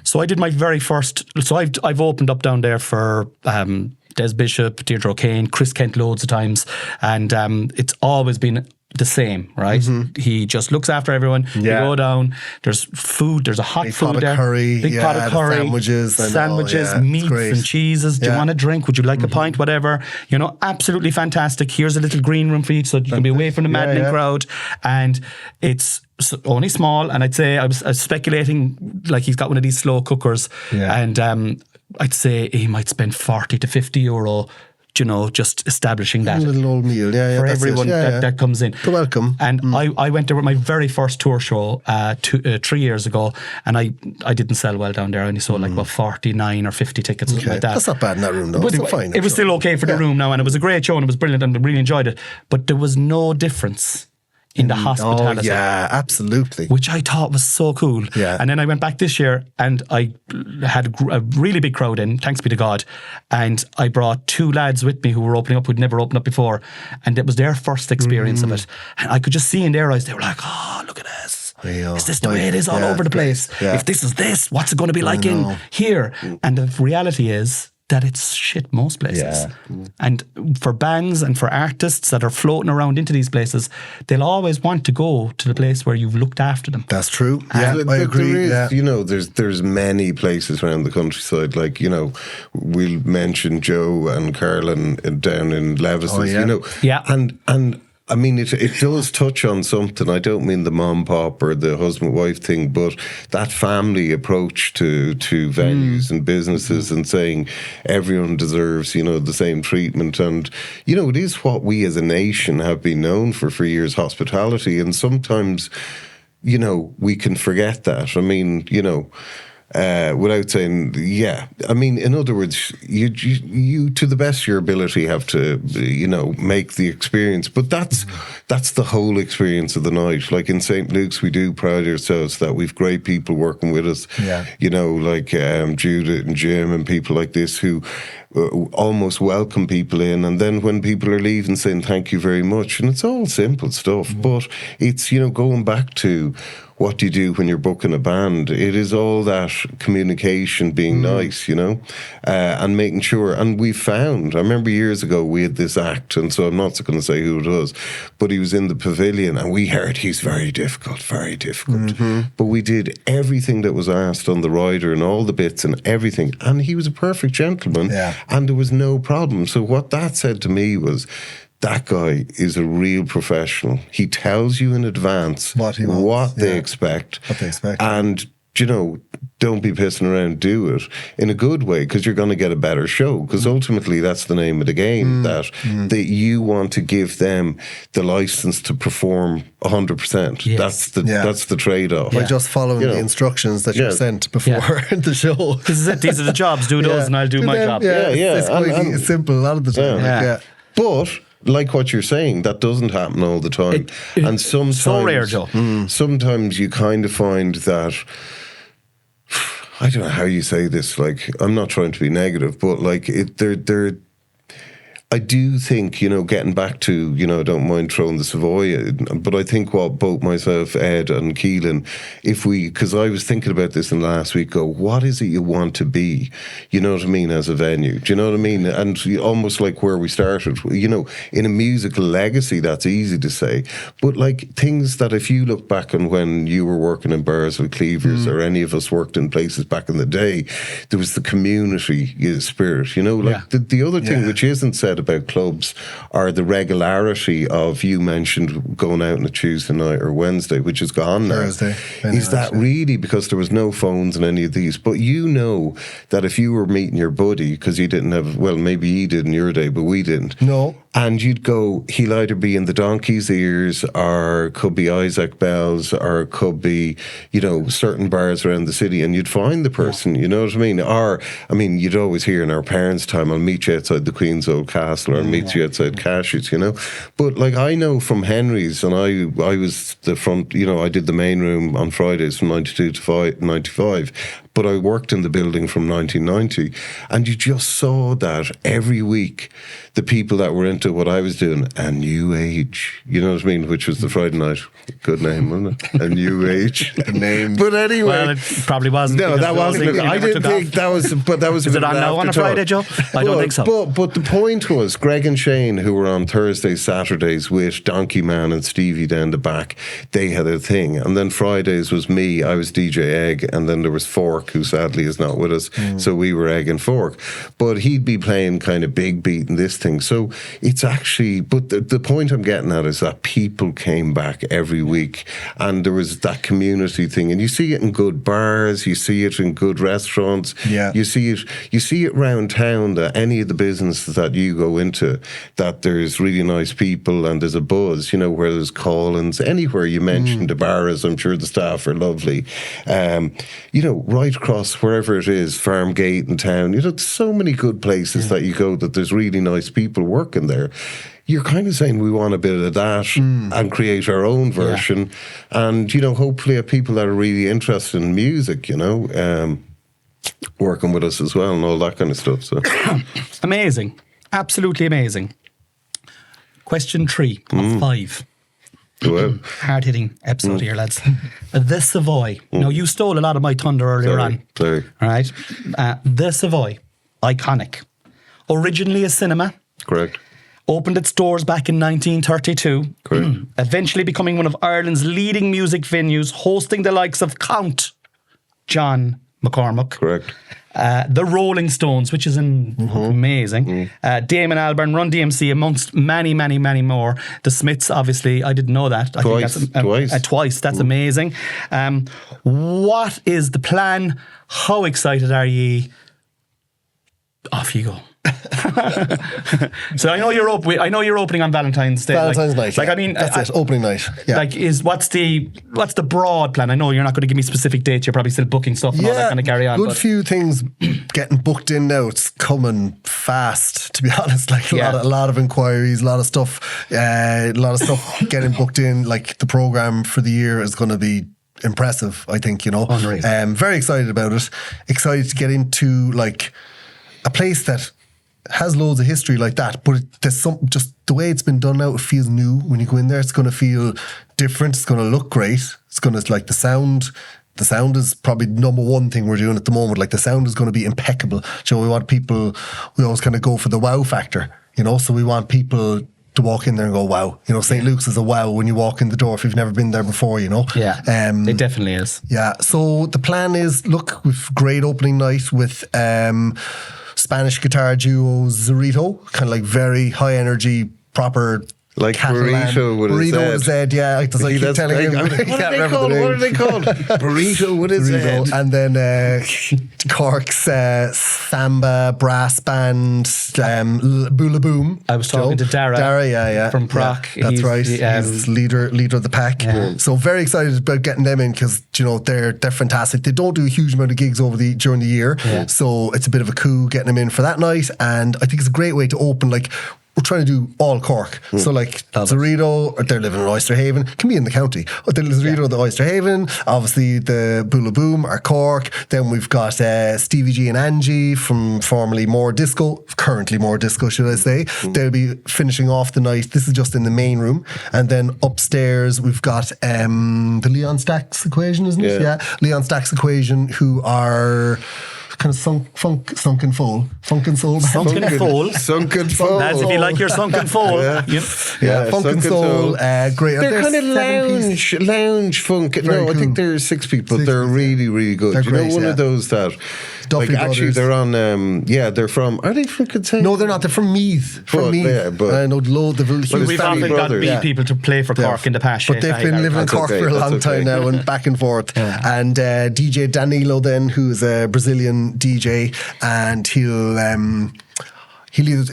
So I did my very first, so I've opened up down there for Des Bishop, Deirdre O'Kane, Chris Kent loads of times, and it's always been the same, right? He just looks after everyone. You go down, there's food, there's a hot food there. Big pot of curry. Sandwiches, meats and cheeses. Do you want a drink? Would you like a pint? Whatever. You know, absolutely fantastic. Here's a little green room for you, so you can be away from the maddening crowd. And it's only small, and I'd say I was speculating, like he's got one of these slow cookers, and I'd say he might spend 40 to 50 euro, you know, just establishing that. A little old meal, for everyone that comes in. You're welcome. And I went there with my very first tour show 3 years ago, and I didn't sell well down there. I only sold like about 49 or 50 tickets, something like that. That's not bad in that room, though. But it was still okay for the room now, and it was a great show, and it was brilliant, and I really enjoyed it. But there was no difference in the hospitality. Oh, yeah, absolutely. Which I thought was so cool. Yeah. And then I went back this year, and I had a really big crowd in, thanks be to God. And I brought 2 lads with me who were opening up, who'd never opened up before. And it was their first experience of it. And I could just see in their eyes, they were like, oh, look at this. Is this the way it is all over the place? If this is this, what's it going to be like in here? And the reality is that it's shit most places. And for bands and for artists that are floating around into these places, they'll always want to go to the place where you've looked after them. That's true. I agree. There is, you know, there's many places around the countryside. Like, you know, we'll mention Joe and Carlin down in Levis's, you know. And I mean, it does touch on something. I don't mean the mom pop or the husband-wife thing, but that family approach to venues and businesses, and saying everyone deserves, you know, the same treatment. And, you know, it is what we as a nation have been known for years, hospitality. And sometimes, you know, we can forget that. I mean, you know, without saying, I mean, in other words, you to the best of your ability have to, you know, make the experience. But that's the whole experience of the night. Like in St. Luke's, we do pride ourselves that we've great people working with us. You know, like Judith and Jim and people like this who almost welcome people in, and then when people are leaving, saying thank you very much. And it's all simple stuff, but it's, you know, going back to what do you do when you're booking a band? It is all that communication, being nice, you know, and making sure. And we found, I remember years ago, we had this act, and so I'm not going to say who it was, but he was in the pavilion, and we heard he's very difficult. But we did everything that was asked on the rider and all the bits and everything, and he was a perfect gentleman, and there was no problem. So what that said to me was, that guy is a real professional. He tells you in advance what they expect. And, you know, don't be pissing around, do it in a good way, because you're going to get a better show. Because ultimately that's the name of the game, that you want to give them the license to perform 100%. That's the trade-off. By just following the instructions that you're sent before the show. These are the jobs, do those and I'll do my job. It's quite simple a lot of the time. But like what you're saying, that doesn't happen all the time. And sometimes, so rare, Joe. Sometimes you kind of find that I don't know how you say this. Like, I'm not trying to be negative, but like they're. I do think, getting back to, I don't mind throwing the Savoy, but I think what both myself, Ed and Keelan, because I was thinking about this in last week, what is it you want to be? You know what I mean, as a venue? Do you know what I mean? And almost like where we started, in a musical legacy, that's easy to say. But like things that if you look back on when you were working in bars with Cleavers or any of us worked in places back in the day, there was the community spirit, the other thing which isn't said about clubs are the regularity of, you mentioned going out on a Tuesday night or Wednesday, which is gone now. Thursday. Is that really because there was no phones in any of these? But that if you were meeting your buddy, because you didn't have, well, maybe he did in your day, but we didn't. No. And you'd go, he'll either be in the Donkey's Ears, or could be Isaac Bell's, or could be, certain bars around the city, and you'd find the person, you know what I mean? Or, you'd always hear in our parents' time, I'll meet you outside the Queen's Old Castle, or I'll meet you outside Cashie's, But like I know from Henry's, and I was the front, I did the main room on Fridays from 92 to 95. But I worked in the building from 1990, and you just saw that every week, the people that were into what I was doing, a New Age, you know what I mean, which was the Friday night. Good name, wasn't it? A New Age. The name. But anyway. Well, it probably wasn't. No, that wasn't. I didn't think that was, but that was. Is it on now on a Friday, Joe? I don't think so. But the point was, Greg and Shane, who were on Thursdays, Saturdays with Donkey Man and Stevie down the back, they had a thing. And then Fridays was me, I was DJ Egg, and then there was Fork, who sadly is not with us, so we were Egg and Fork. But he'd be playing kind of big beat and this thing. So it's actually, but the point I'm getting at is that people came back every week, and there was that community thing, and you see it in good bars, you see it in good restaurants, you see it round town, that any of the businesses that you go into, that there's really nice people and there's a buzz, where there's call-ins, anywhere you mentioned the bars, I'm sure the staff are lovely, right across wherever it is, Farmgate in town, there's so many good places that you go that there's really nice people working there. You're kind of saying we want a bit of that and create our own version, and hopefully have people that are really interested in music, working with us as well and all that kind of stuff. So amazing, absolutely amazing. Question 3 of 5. Wow. Hard-hitting episode here, lads. The Savoy. Now, you stole a lot of my thunder earlier on. Sorry. All right. The Savoy. Iconic. Originally a cinema. Correct. Opened its doors back in 1932. Correct. Eventually becoming one of Ireland's leading music venues, hosting the likes of Count John McCormack. Correct. The Rolling Stones, which is amazing. Damon Albarn, Run DMC, amongst many, many, many more. The Smiths, obviously, I didn't know that. Twice. That's amazing. What is the plan? How excited are ye? Off you go. So I know you're opening on Valentine's Day. Valentine's night. Like, I mean, that's it. Opening night. Yeah. Like, what's the broad plan? I know you're not going to give me specific dates. You're probably still booking stuff and all that kind of carry on. Good few things getting booked in now. It's coming fast, to be honest. Like a lot of inquiries, a lot of stuff getting booked in. Like the program for the year is going to be impressive, I think. Unreal. Very excited about it. Excited to get into like a place that has loads of history like that, but there's just the way it's been done now, it feels new. When you go in there, it's going to feel different. It's going to look great. It's going to, like, the sound is probably the number one thing we're doing at the moment. Like, the sound is going to be impeccable. We always kind of go for the wow factor, so we want people to walk in there and go, wow. St. Luke's is a wow when you walk in the door if you've never been there before, Yeah, it definitely is. Yeah, so the plan is, look, we've great opening night with Spanish guitar duo Zorrito, kind of like very high energy, proper like Burrito with his Z. Yeah, I keep telling him. What are they called? Burrito with his Z. And then Cork's Samba brass band, Bula Boom. I was talking to Dara. Yeah. From Proc. Yeah, that's right. He's leader of the pack. Yeah. So very excited about getting them in because they're fantastic. They don't do a huge amount of gigs during the year, so it's a bit of a coup getting them in for that night. And I think it's a great way to open. Like, we're trying to do all Cork. So like Lazaredo, they're living in Oyster Haven, can be in the county. The Lazaredo, the Oyster Haven, obviously the Bula Boom are Cork. Then we've got Stevie G and Angie from formerly More Disco, currently More Disco, should I say. They'll be finishing off the night. This is just in the main room. And then upstairs we've got the Leon Stacks Equation, isn't it? Yeah. Leon Stacks Equation, who are kind of sunken foal. Sunken soul. Sunken foal. Sunken foal. Lads, if you like your sunken foal. Funkin' Soul. Great. They're kind of lounge funk. No, I think there's 6 people. They're really, really good. They're You know, great, one of those that... Duffy like, actually, Brothers. they're on... they're from... Are they from Contain? No, they're not. They're from Meath. I know loads of... We've often got Meath people to play for Cork in the past. But they've been living in Cork for a long time now and back and forth. And DJ Danilo then, who's a Brazilian DJ, and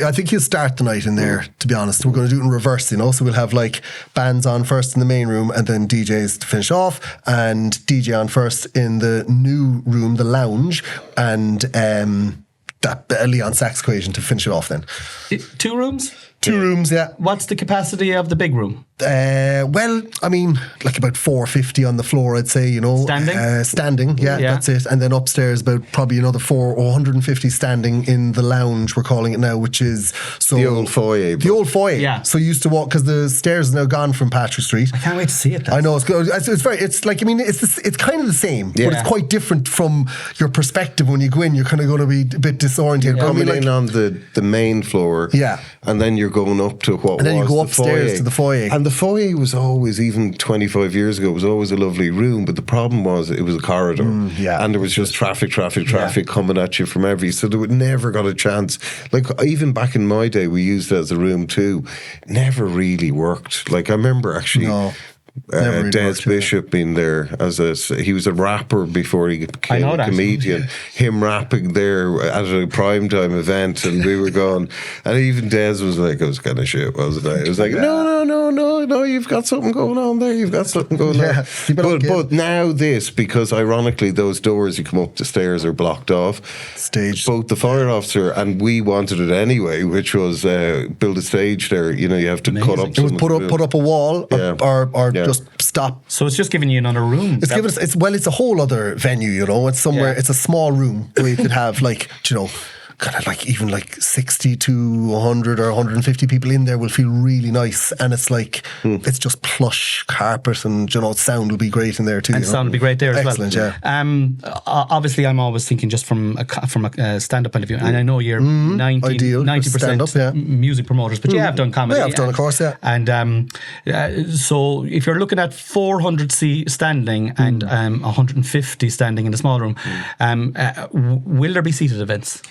I think he'll start the night in there, to be honest. We're going to do it in reverse, you know, so we'll have like bands on first in the main room and then DJs to finish off, and DJ on first in the new room, the lounge, and that Leon Sax Equation to finish it off then. 2 rooms? 2 rooms, yeah. What's the capacity of the big room? Well, I mean, like about 450 on the floor, I'd say, you know. Standing? Standing, yeah, that's it. And then upstairs, about probably another 150 standing in the lounge, we're calling it now, which is... the old foyer. The old foyer. Yeah. So you used to walk, because the stairs are now gone from Patrick Street. I can't wait to see it. I know, it's good. It's like, I mean, it's kind of the same, but it's quite different from your perspective when you go in. You're kind of going to be a bit disoriented. You're coming in on the main floor. Yeah. And then you're going up to what was and then you go upstairs foyer. to the foyer. And the foyer was always, even 25 years ago, it was always a lovely room, but the problem was it was a corridor. And there was just traffic coming at you from so they would never got a chance. Like, even back in my day, we used it as a room too. Never really worked. Like, I remember actually... No. Des Bishop being there he was a rapper before he became a comedian. Him rapping there at a primetime event, and we were going, and even Des was like, "I was kind of shit, wasn't I?" It was like, no, you've got something going on there. You've got something going on. But now because ironically those doors you come up the stairs are blocked off. Stage. Both the fire officer and we wanted it anyway, which was build a stage there. You know, you have to cut up. It was put up a wall or just stop. So it's just giving you another room. It's a whole other venue, you know. It's somewhere. It's a small room where you could have like, you know, kind of like even like 60 to 100 or 150 people in there will feel really nice, and it's like it's just plush carpet, and you know, sound will be great in there too. And sound will be great there as well. Excellent, yeah. Obviously, I'm always thinking just from a stand-up point of view, and I know you're 90% music promoters, but you have done comedy. Yeah, I've done, of course, yeah. And so if you're looking at 400 standing and 150 standing in the small room, will there be seated events?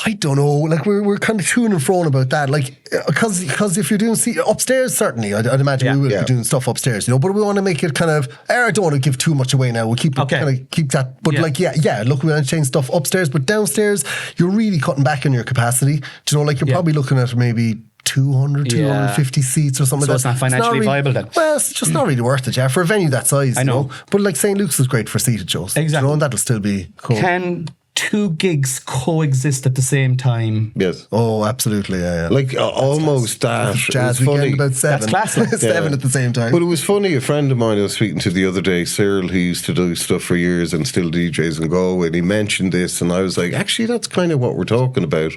I don't know. Like we're kind of to and fro about that. Like because if you're doing upstairs, certainly I'd imagine we will be doing stuff upstairs. You know, but we want to make it kind of. I don't want to give too much away now. We'll keep that. But look, we want to change stuff upstairs, but downstairs you're really cutting back on your capacity. Do you know, like you're probably looking at maybe 200, 250 seats or something. So it's not financially viable then? Well, it's just not really worth it, for a venue that size. I know. But like St. Luke's is great for seated shows. Exactly. You know, and that'll still be cool. Can 2 gigs coexist at the same time? Yes. Oh, absolutely, yeah. Like almost that. Jazz weekend about 7. That's classic. 7 at the same time. But it was funny, a friend of mine I was speaking to the other day, Cyril, who used to do stuff for years and still DJs in Galway, and he mentioned this, and I was like, actually, that's kind of what we're talking about,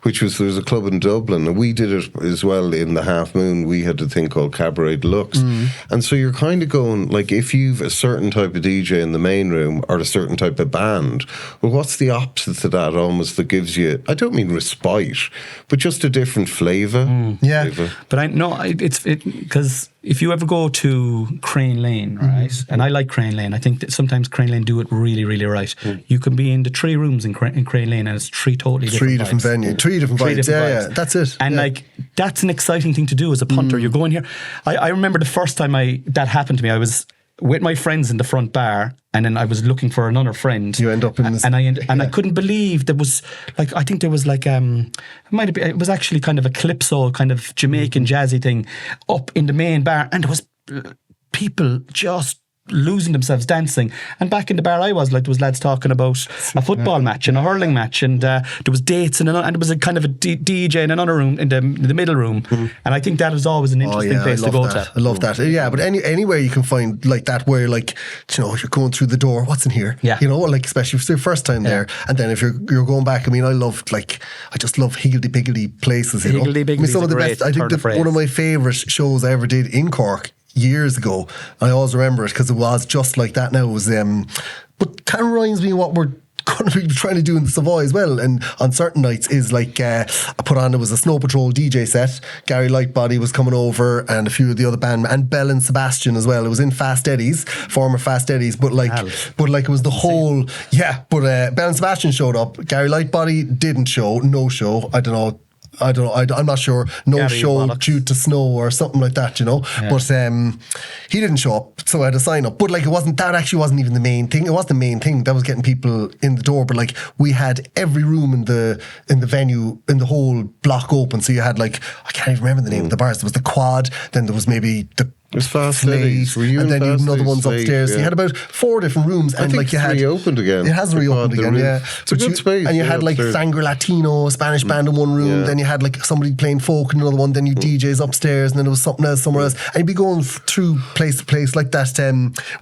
which was there's a club in Dublin, and we did it as well in the Half Moon. We had a thing called Cabaret Deluxe. And so you're kind of going, like, if you've a certain type of DJ in the main room or a certain type of band, well, what's the opposite to that almost that gives you, I don't mean respite, but just a different flavour. But I know it's because if you ever go to Crane Lane, right, and I like Crane Lane, I think that sometimes Crane Lane do it really, really right. You can be in the 3 rooms in Crane Lane, and it's 3 totally different venues. 3 different vibes. Yeah, that's it. And like, that's an exciting thing to do as a punter. You're going here. I remember the first time that happened to me, I was with my friends in the front bar, and then I was looking for another friend. You end up in this, and I couldn't believe there was like, I think there was like it was actually kind of a calypso kind of Jamaican jazzy thing up in the main bar, and there was people just losing themselves dancing. And back in the bar I was, like, there was lads talking about a football match and a hurling match, and there was dates, and there was a kind of a DJ in another room, in the middle room. And I think that is always an interesting place to go to. I love that. Yeah, but anywhere you can find like that, where, like, you know, you're going through the door, what's in here? Yeah. You know, like, especially if it's your first time there, and then if you're going back, I mean, I just love higgledy-piggledy places, you know. Higgledy-piggledy, I mean, some of the best, I think one of my favourite shows I ever did in Cork years ago, I always remember it because it was just like that now, it was but kind of reminds me of what we're going to be trying to do in the Savoy as well, and on certain nights is like I put on, there was a Snow Patrol DJ set, Gary Lightbody was coming over, and a few of the other band, and Bell and Sebastian as well. It was in Fast Eddie's, former Fast Eddie's, but like it was the whole, but Bell and Sebastian showed up, Gary Lightbody didn't show, no show, I don't know, I'm not sure. No Gary show Bollocks. due to snow or something like that, you know. Yeah. But he didn't show up, so I had to sign up. But like, that actually wasn't even the main thing. It was the main thing that was getting people in the door. But like, we had every room in the venue, in the whole block open. So you had, like, I can't even remember the name of the bars. There was the Quad, then there was maybe the It's Fast Slate, Eddie's. Were you and then you had another one's upstairs. Yeah. So you had about 4 different rooms, I and think like you it's had reopened again. It has The reopened Quad, the again, roof. yeah. It's a good space, and you yeah, had like upstairs. Sangre Latino, Spanish band in one room. Yeah. Then you had like somebody playing folk in another one. Then you DJs upstairs, and then there was something else somewhere else. And you'd be going through place to place like that.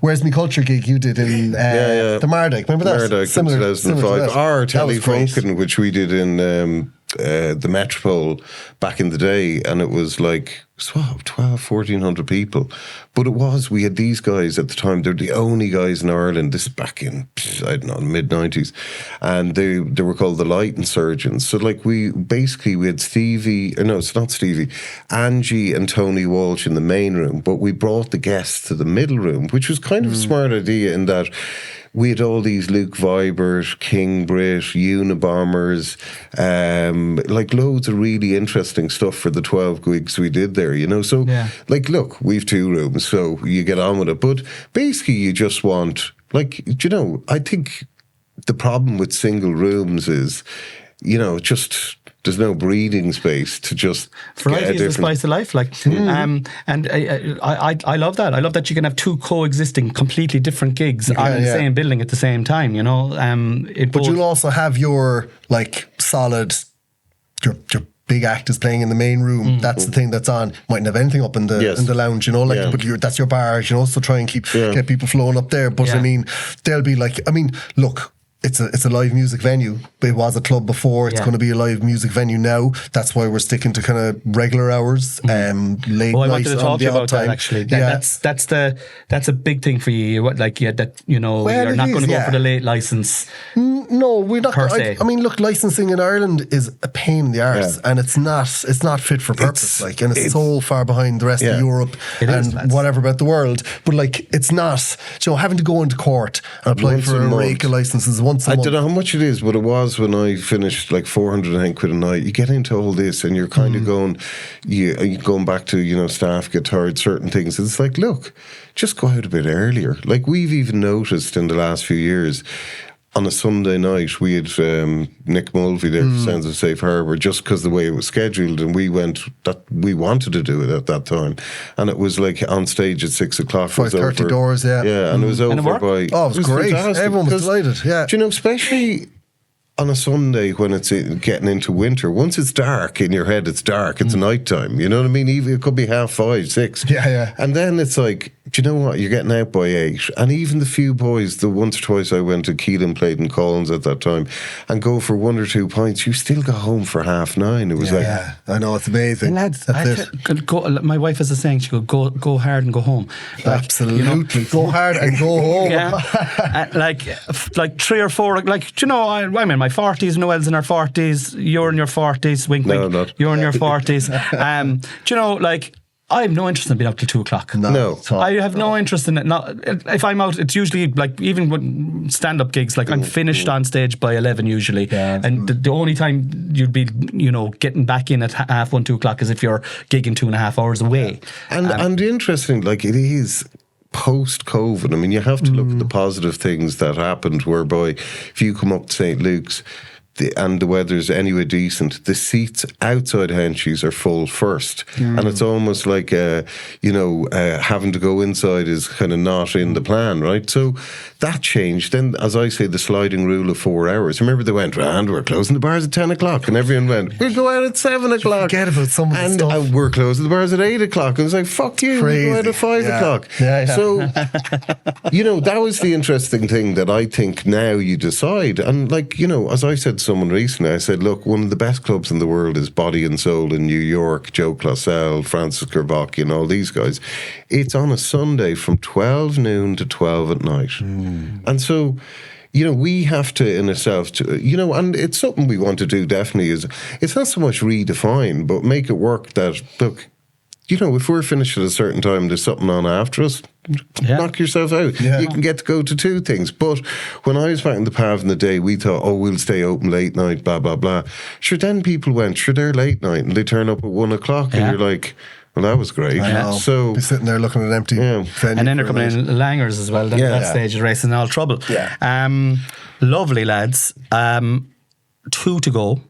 Where's Me Culture gig you did in the Mardyke? Remember that? Mardyke in Similar to 2005. that. Our That was great. Telefunken, which we did in the Metropole back in the day, and it was like 1,200-1,400 people. But we had these guys at the time, they're the only guys in Ireland, this is back in, I don't know, mid-90s, and they were called the Light Insurgents. So like we had Angie and Tony Walsh in the main room, but we brought the guests to the middle room, which was kind of a smart idea in that we had all these Luke Vibert, King Brit, Unabombers, like loads of really interesting stuff for the 12 gigs we did there, you know. So, like, look, we've 2 rooms, so you get on with it. But basically, you just want, like, you know, I think the problem with single rooms is, you know, just there's no breathing space to just variety is the spice of life, like. And I love that. I love that you can have 2 coexisting, completely different gigs on the same building at the same time. You know, but you'll also have your like solid, your big actors playing in the main room. That's the thing that's on. Mightn't have anything up in the lounge, you know, like, but that's your bar, you know. So try and get people flowing up there. But I mean, they'll be like, I mean, look. It's a live music venue, but it was a club before. It's going to be a live music venue now. That's why we're sticking to kind of regular hours, late night. I wanted to talk to you about time. that actually. That's a big thing for you. That you know, you're not going to go for the late license. No, we're not. Per se. I mean, look, licensing in Ireland is a pain in the arse, and it's not fit for purpose. And it's so far behind the rest of Europe whatever about the world. But like, it's not. You know, having to go into court and apply for a rake of licenses once a month. I don't know how much it is, but it was when I finished like 400 quid a night. You get into all this, and you're kind of going, you're going back to, you know, staff get tired, certain things. It's like, look, just go out a bit earlier. Like, we've even noticed in the last few years, on a Sunday night, we had Nick Mulvey there for Sounds of Safe Harbour, just because the way it was scheduled, and we wanted to do it at that time, and it was like on stage at 6 o'clock. 5:30 doors, and it was over by. Oh, it was great! Everyone was delighted. Yeah, do you know, especially on a Sunday when it's getting into winter, once it's dark in your head, it's dark. It's nighttime. You know what I mean? Even it could be 5:30, 6. Yeah. And then it's like, do you know what? You're getting out by 8. And even the few boys, the once or twice I went to Keelan played in Collins at that time, and go for 1 or 2 pints, you still got home for 9:30. It was I know, it's amazing. Lads, my wife has a saying, she go hard and go home. Like, absolutely. You know, go hard and go home. Like 3 or 4, like, do you know, I'm in my 40s, Noelle's in her 40s, you're in your 40s, wink, No, wink, not. you're in your 40s. Do you know, like, I have no interest in being out till 2 o'clock. No. I have no interest in it. If I'm out, it's usually like, even with stand-up gigs, like I'm finished on stage by 11 usually. Yeah, and the only time you'd be, you know, getting back in at 1:30, 2 o'clock is if you're gigging 2.5 hours away. And interesting, like, it is post-COVID. I mean, you have to look at the positive things that happened, whereby if you come up to St. Luke's, and the weather's anyway decent, the seats outside Henchies are full first. And it's almost like, having to go inside is kind of not in the plan, right? So that changed. Then, as I say, the sliding rule of 4 hours. Remember, they went round, we're closing the bars at 10 o'clock, and everyone went, we'll go out at 7 o'clock. Forget about some of the stuff. And we're closing the bars at 8 o'clock. And it was like, fuck you, we'll go out at 5 o'clock. Yeah. So, that was the interesting thing that I think now you decide. And as I said to someone recently, I said, look, one of the best clubs in the world is Body and Soul in New York, Joe Clausel, Francis Kerbaki and all these guys. It's on a Sunday from 12 noon to 12 at night. And so, we have to, in itself, and it's something we want to do definitely, is it's not so much redefine, but make it work that, look, if we're finished at a certain time, there's something on after us, knock yourself out. Yeah. You can get to go to 2 things. But when I was back in the PAV in the day, we thought, we'll stay open late night, blah, blah, blah. Sure, then people went, they're late night, and they turn up at 1 o'clock, and you're like, well, that was great. So be sitting there looking at empty venue. And then they're coming in langers as well. Then at that stage, racing all trouble. Yeah. Lovely, lads. 2 to go.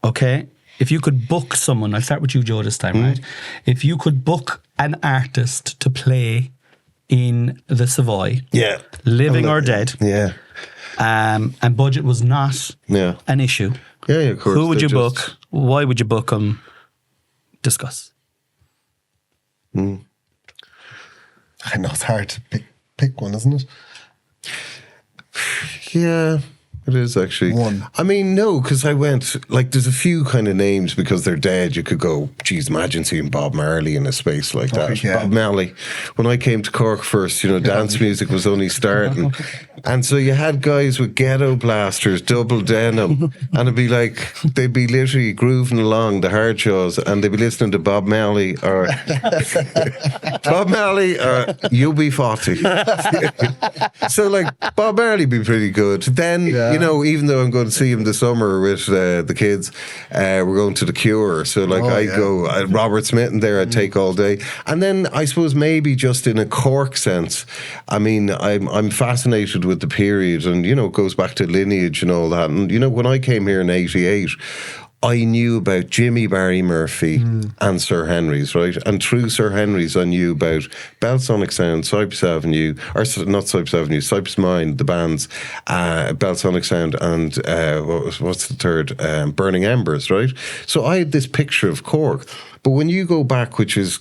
Okay. If you could book someone, I'll start with you, Joe, this time, right? If you could book an artist to play in the Savoy, living or dead, and budget was not an issue, of course. Who would you book? Why would you book them? Discuss. I know it's hard to pick one, isn't it? Yeah. It is actually. One. I mean, no, because I went, there's a few kind of names because they're dead. You could go, geez, imagine seeing Bob Marley in a space like that. Yeah. Bob Marley. When I came to Cork first, dance music was only starting. And so you had guys with ghetto blasters, double denim, and it'd be like, they'd be literally grooving along the hard shows and they'd be listening to Bob Marley or UB40. So Bob Marley be pretty good. Then, even though I'm going to see him this summer with the kids, we're going to The Cure. So I'd go, Robert Smith in there, I'd take all day. And then I suppose maybe just in a Cork sense, I mean, I'm fascinated with the period and, it goes back to lineage and all that. And, when I came here in 88, I knew about Jimmy Barry Murphy and Sir Henry's, right? And through Sir Henry's, I knew about Belsonic Sound, Cypress Avenue, or not Cypress Avenue, Cypress Mine, the bands, Belsonic Sound, and what's the third? Burning Embers, right? So I had this picture of Cork. But when you go back, which is,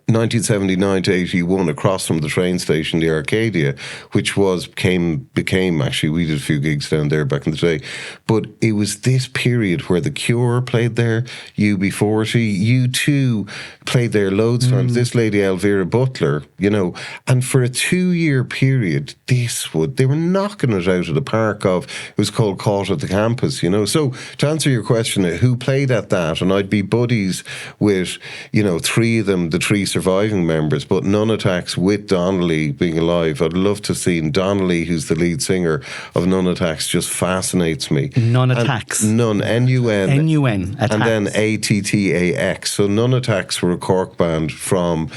1979 to 81, across from the train station, the Arcadia, which became actually, we did a few gigs down there back in the day, but it was this period where The Cure played there, UB40, U2 played there loads of times, this lady Elvira Butler, and for a 2-year period, they were knocking it out of the park it was called Caught at the Campus, So to answer your question, who played at that, and I'd be buddies with, 3 of them, the 3 surviving members, but None Attacks with Donnelly being alive. I'd love to see Donnelly, who's the lead singer of None Attacks, just fascinates me. None Attacks. None, N-U-N. N-U-N, Attacks. And then A-T-T-A-X. So None Attacks were a Cork band from...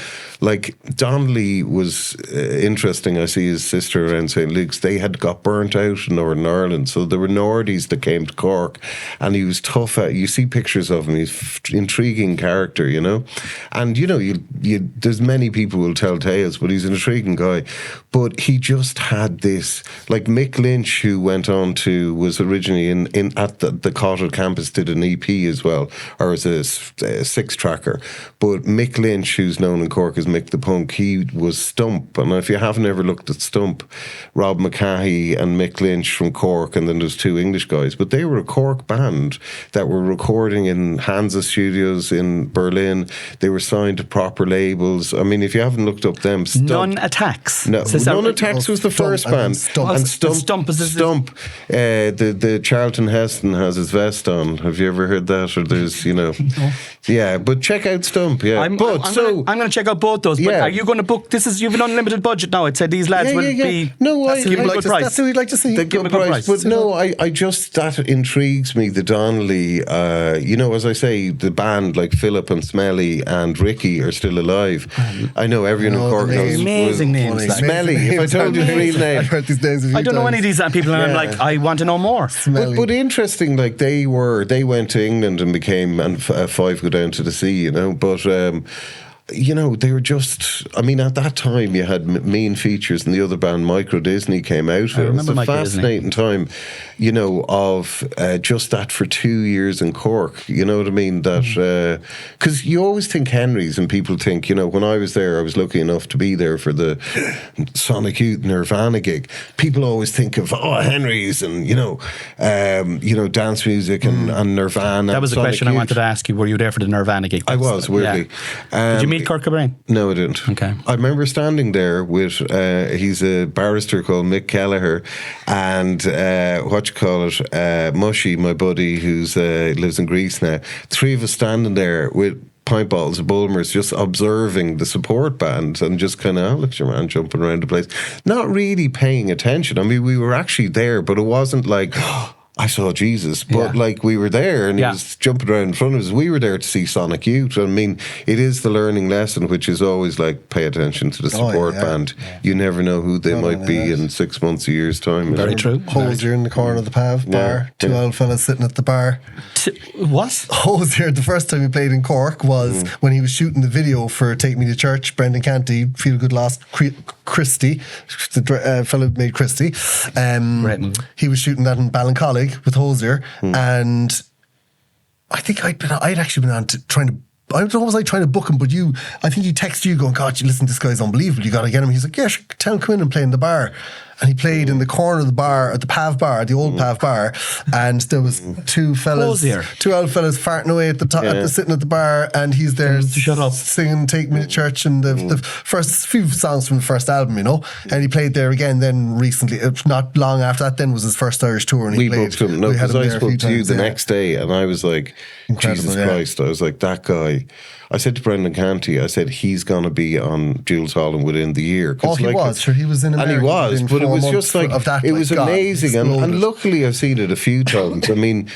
Donnelly was interesting. I see his sister around St. Luke's. They had got burnt out in Northern Ireland. So there were Nordies that came to Cork and he was tough. You see pictures of him. He's intriguing character, And, there's many people who will tell tales, but he's an intriguing guy. But he just had this, Mick Lynch, who went on was originally at the Cottage campus, did an EP as well, or as a 6-tracker. But Mick Lynch, who's known in Cork as Mick the Punk, he was Stump. And if you haven't ever looked at Stump, Rob McCahey and Mick Lynch from Cork, and then there's 2 English guys, but they were a Cork band that were recording in Hansa Studios in Berlin. They were signed to proper labels. I mean, if you haven't looked up them, Stump. None Attacks. No, None Attacks was the first band. Stump. Stump. The Charlton Heston has his vest on. Have you ever heard that? Or there's, No. Yeah, but check out Stump, yeah. I'm going to check out both those, but are you going to book, you've an unlimited budget now, I'd say these lads will be... No, that's what we'd like to see. The good price. But no, I just, that intrigues me, the Donnelly, as I say, the band like Philip and Smelly and Ricky are still still alive. I know everyone in Cork knows. Amazing names. Funny. Smelly. If I told you the real name. I've heard these names a few I don't know any of these people, and I'm like, I want to know more. But interesting, like they went to England and became, and Five go down to the sea, you know. But they were just. I mean, at that time, you had Mean Features and the other band, Micro Disney, came out. It was a fascinating time, of just that for 2 years in Cork. You know what I mean? That because you always think Henry's, and people think, when I was there, I was lucky enough to be there for the Sonic Youth Nirvana gig. People always think of Henry's and dance music and Nirvana. That was the question I wanted to ask you. Were you there for the Nirvana gig? I was, weirdly. Did you meet Kurt Cobain? No, I didn't. Okay. I remember standing there with, he's a barrister called Mick Kelleher, and Mushy, my buddy, who's lives in Greece now. Three of us standing there with pint bottles of Bulmers, just observing the support band and just kind of, look at your man jumping around the place. Not really paying attention. I mean, we were actually there, but it wasn't like... I saw Jesus, but we were there and he was jumping around in front of us. We were there to see Sonic Youth. I mean, it is the learning lesson, which is always like, pay attention to the support band. Yeah. You never know who they might be in 6 months, a year's time. Very true. Hosier in the corner of the Pav bar. Two old fellas sitting at the bar. What? Hosier, the first time he played in Cork was when he was shooting the video for Take Me to Church. Brendan Canty, Feel Good Lost, Christy, the fellow who made Christy. Great movie. He was shooting that in Ballincollig with Hosier, and I think I'd actually been on to trying to. I was always like trying to book him, but I think he texted you going, God, listen, this guy's unbelievable. You got to get him. He's like, yeah, sure, tell him come in and play in the bar. And he played in the corner of the bar, at the Pav bar, the old Pav bar, and there was two old fellas farting away at the top, sitting at the bar, and he's there shut up, singing "Take Me to Church" and the first few songs from the first album, And he played there again. Then recently, not long after that, then was his first Irish tour, and he played. Booked him. No, because I spoke to you the next day, and I was like, incredible, Jesus Christ! I was like, that guy. I said to Brendan Canty, I said, he's going to be on Jules Holland within the year. Oh, he was. Sure, he was in America. And he was, but it was just like, it was amazing. And luckily I've seen it a few times. I mean,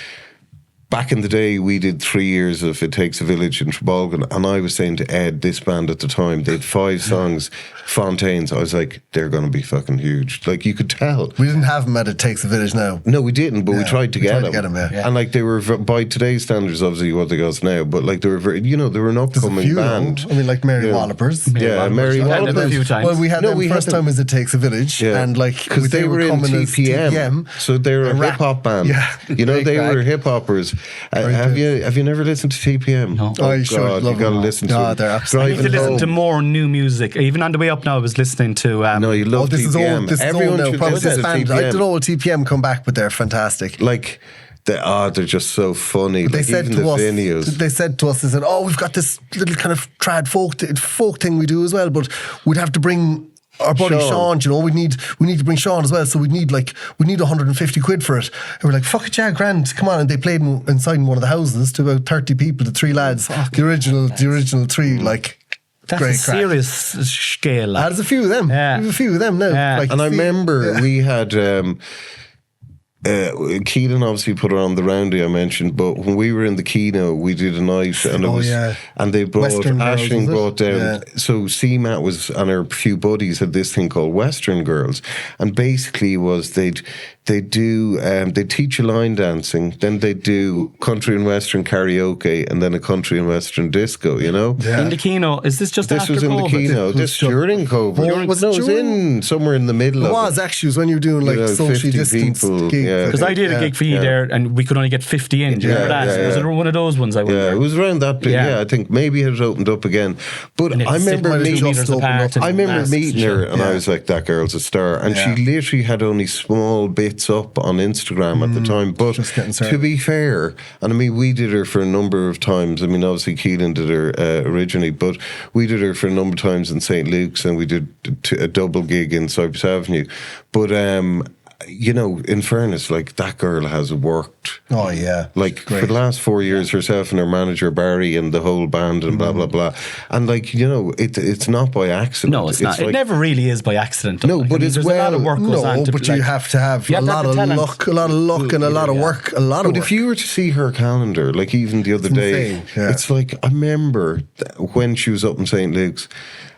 back in the day, we did 3 years of It Takes a Village in Trabolgan, and I was saying to Ed, this band at the time, they had 5 songs, Fontaines. I was like, they're going to be fucking huge. Like, you could tell. We didn't have them at It Takes a Village now. No, we didn't, but we tried to get them. Yeah. And like, they were, by today's standards, obviously what they got now, but like, they were very, they were an upcoming band. I mean, like Mary Wallopers. Mary Wallopers. A few times. Well, we had them first time as It Takes a Village, and like, because they were in TPM, so they were a hip hop band. Yeah. They were hip hoppers. Have you never listened to TPM? No. Oh, you should. You got to listen to them. They're absolutely. I need to listen to more new music. Even on the way up now, I was listening to. No, you love TPM. This is old now. Probably this band. I don't know what TPM come back, but they're fantastic. Like, they're just so funny. They like, said even to us, videos. they said, oh, we've got this little kind of trad folk thing we do as well, but we'd have to bring our buddy Sean, we need to bring Sean as well, so we need 150 quid for it. And we're like, fuck it, yeah, grand, come on. And they played inside in one of the houses to about 30 people, the 3 lads, the original 3, like. That's a serious scale. There's a few of them. Yeah. There's a few of them now. Yeah. And I remember we had Keelan obviously put her on the roundy I mentioned, but when we were in the Kino, we did a night, and and they brought Aisling brought down. So C-Matt was, and her few buddies had this thing called Western Girls, and basically was they'd teach you line dancing, then they'd do country and western karaoke, and then a country and western disco. In the Kino. Is this just this after was in COVID? The Kino. This during COVID. It was in somewhere in the middle. It was when you were doing like socially distanced gigs. Because I did a gig for you there, and we could only get 50 in. Do you remember that? Was it one of those ones? I wonder. Yeah, it was around that big. Yeah, I think maybe it had opened up again. But I remember meeting her, and I was like, that girl's a star. And she literally had only small bits up on Instagram at the time. But to be fair, and I mean, we did her for a number of times. I mean, obviously Keelan did her originally, but we did her for a number of times in St. Luke's, and we did a double gig in Cypress Avenue. But you know, in fairness, like that girl has worked. Oh yeah, like for the last 4 years, herself and her manager Barry and the whole band and blah blah blah. And like, you know, it's not by accident. No, it's not. Like, it never really is by accident. No, but there's a lot of work goes on. But you have to have a lot of luck, and a lot of work, a lot of work. But if you were to see her calendar, like even the other day, it's like I remember when she was up in St. Luke's.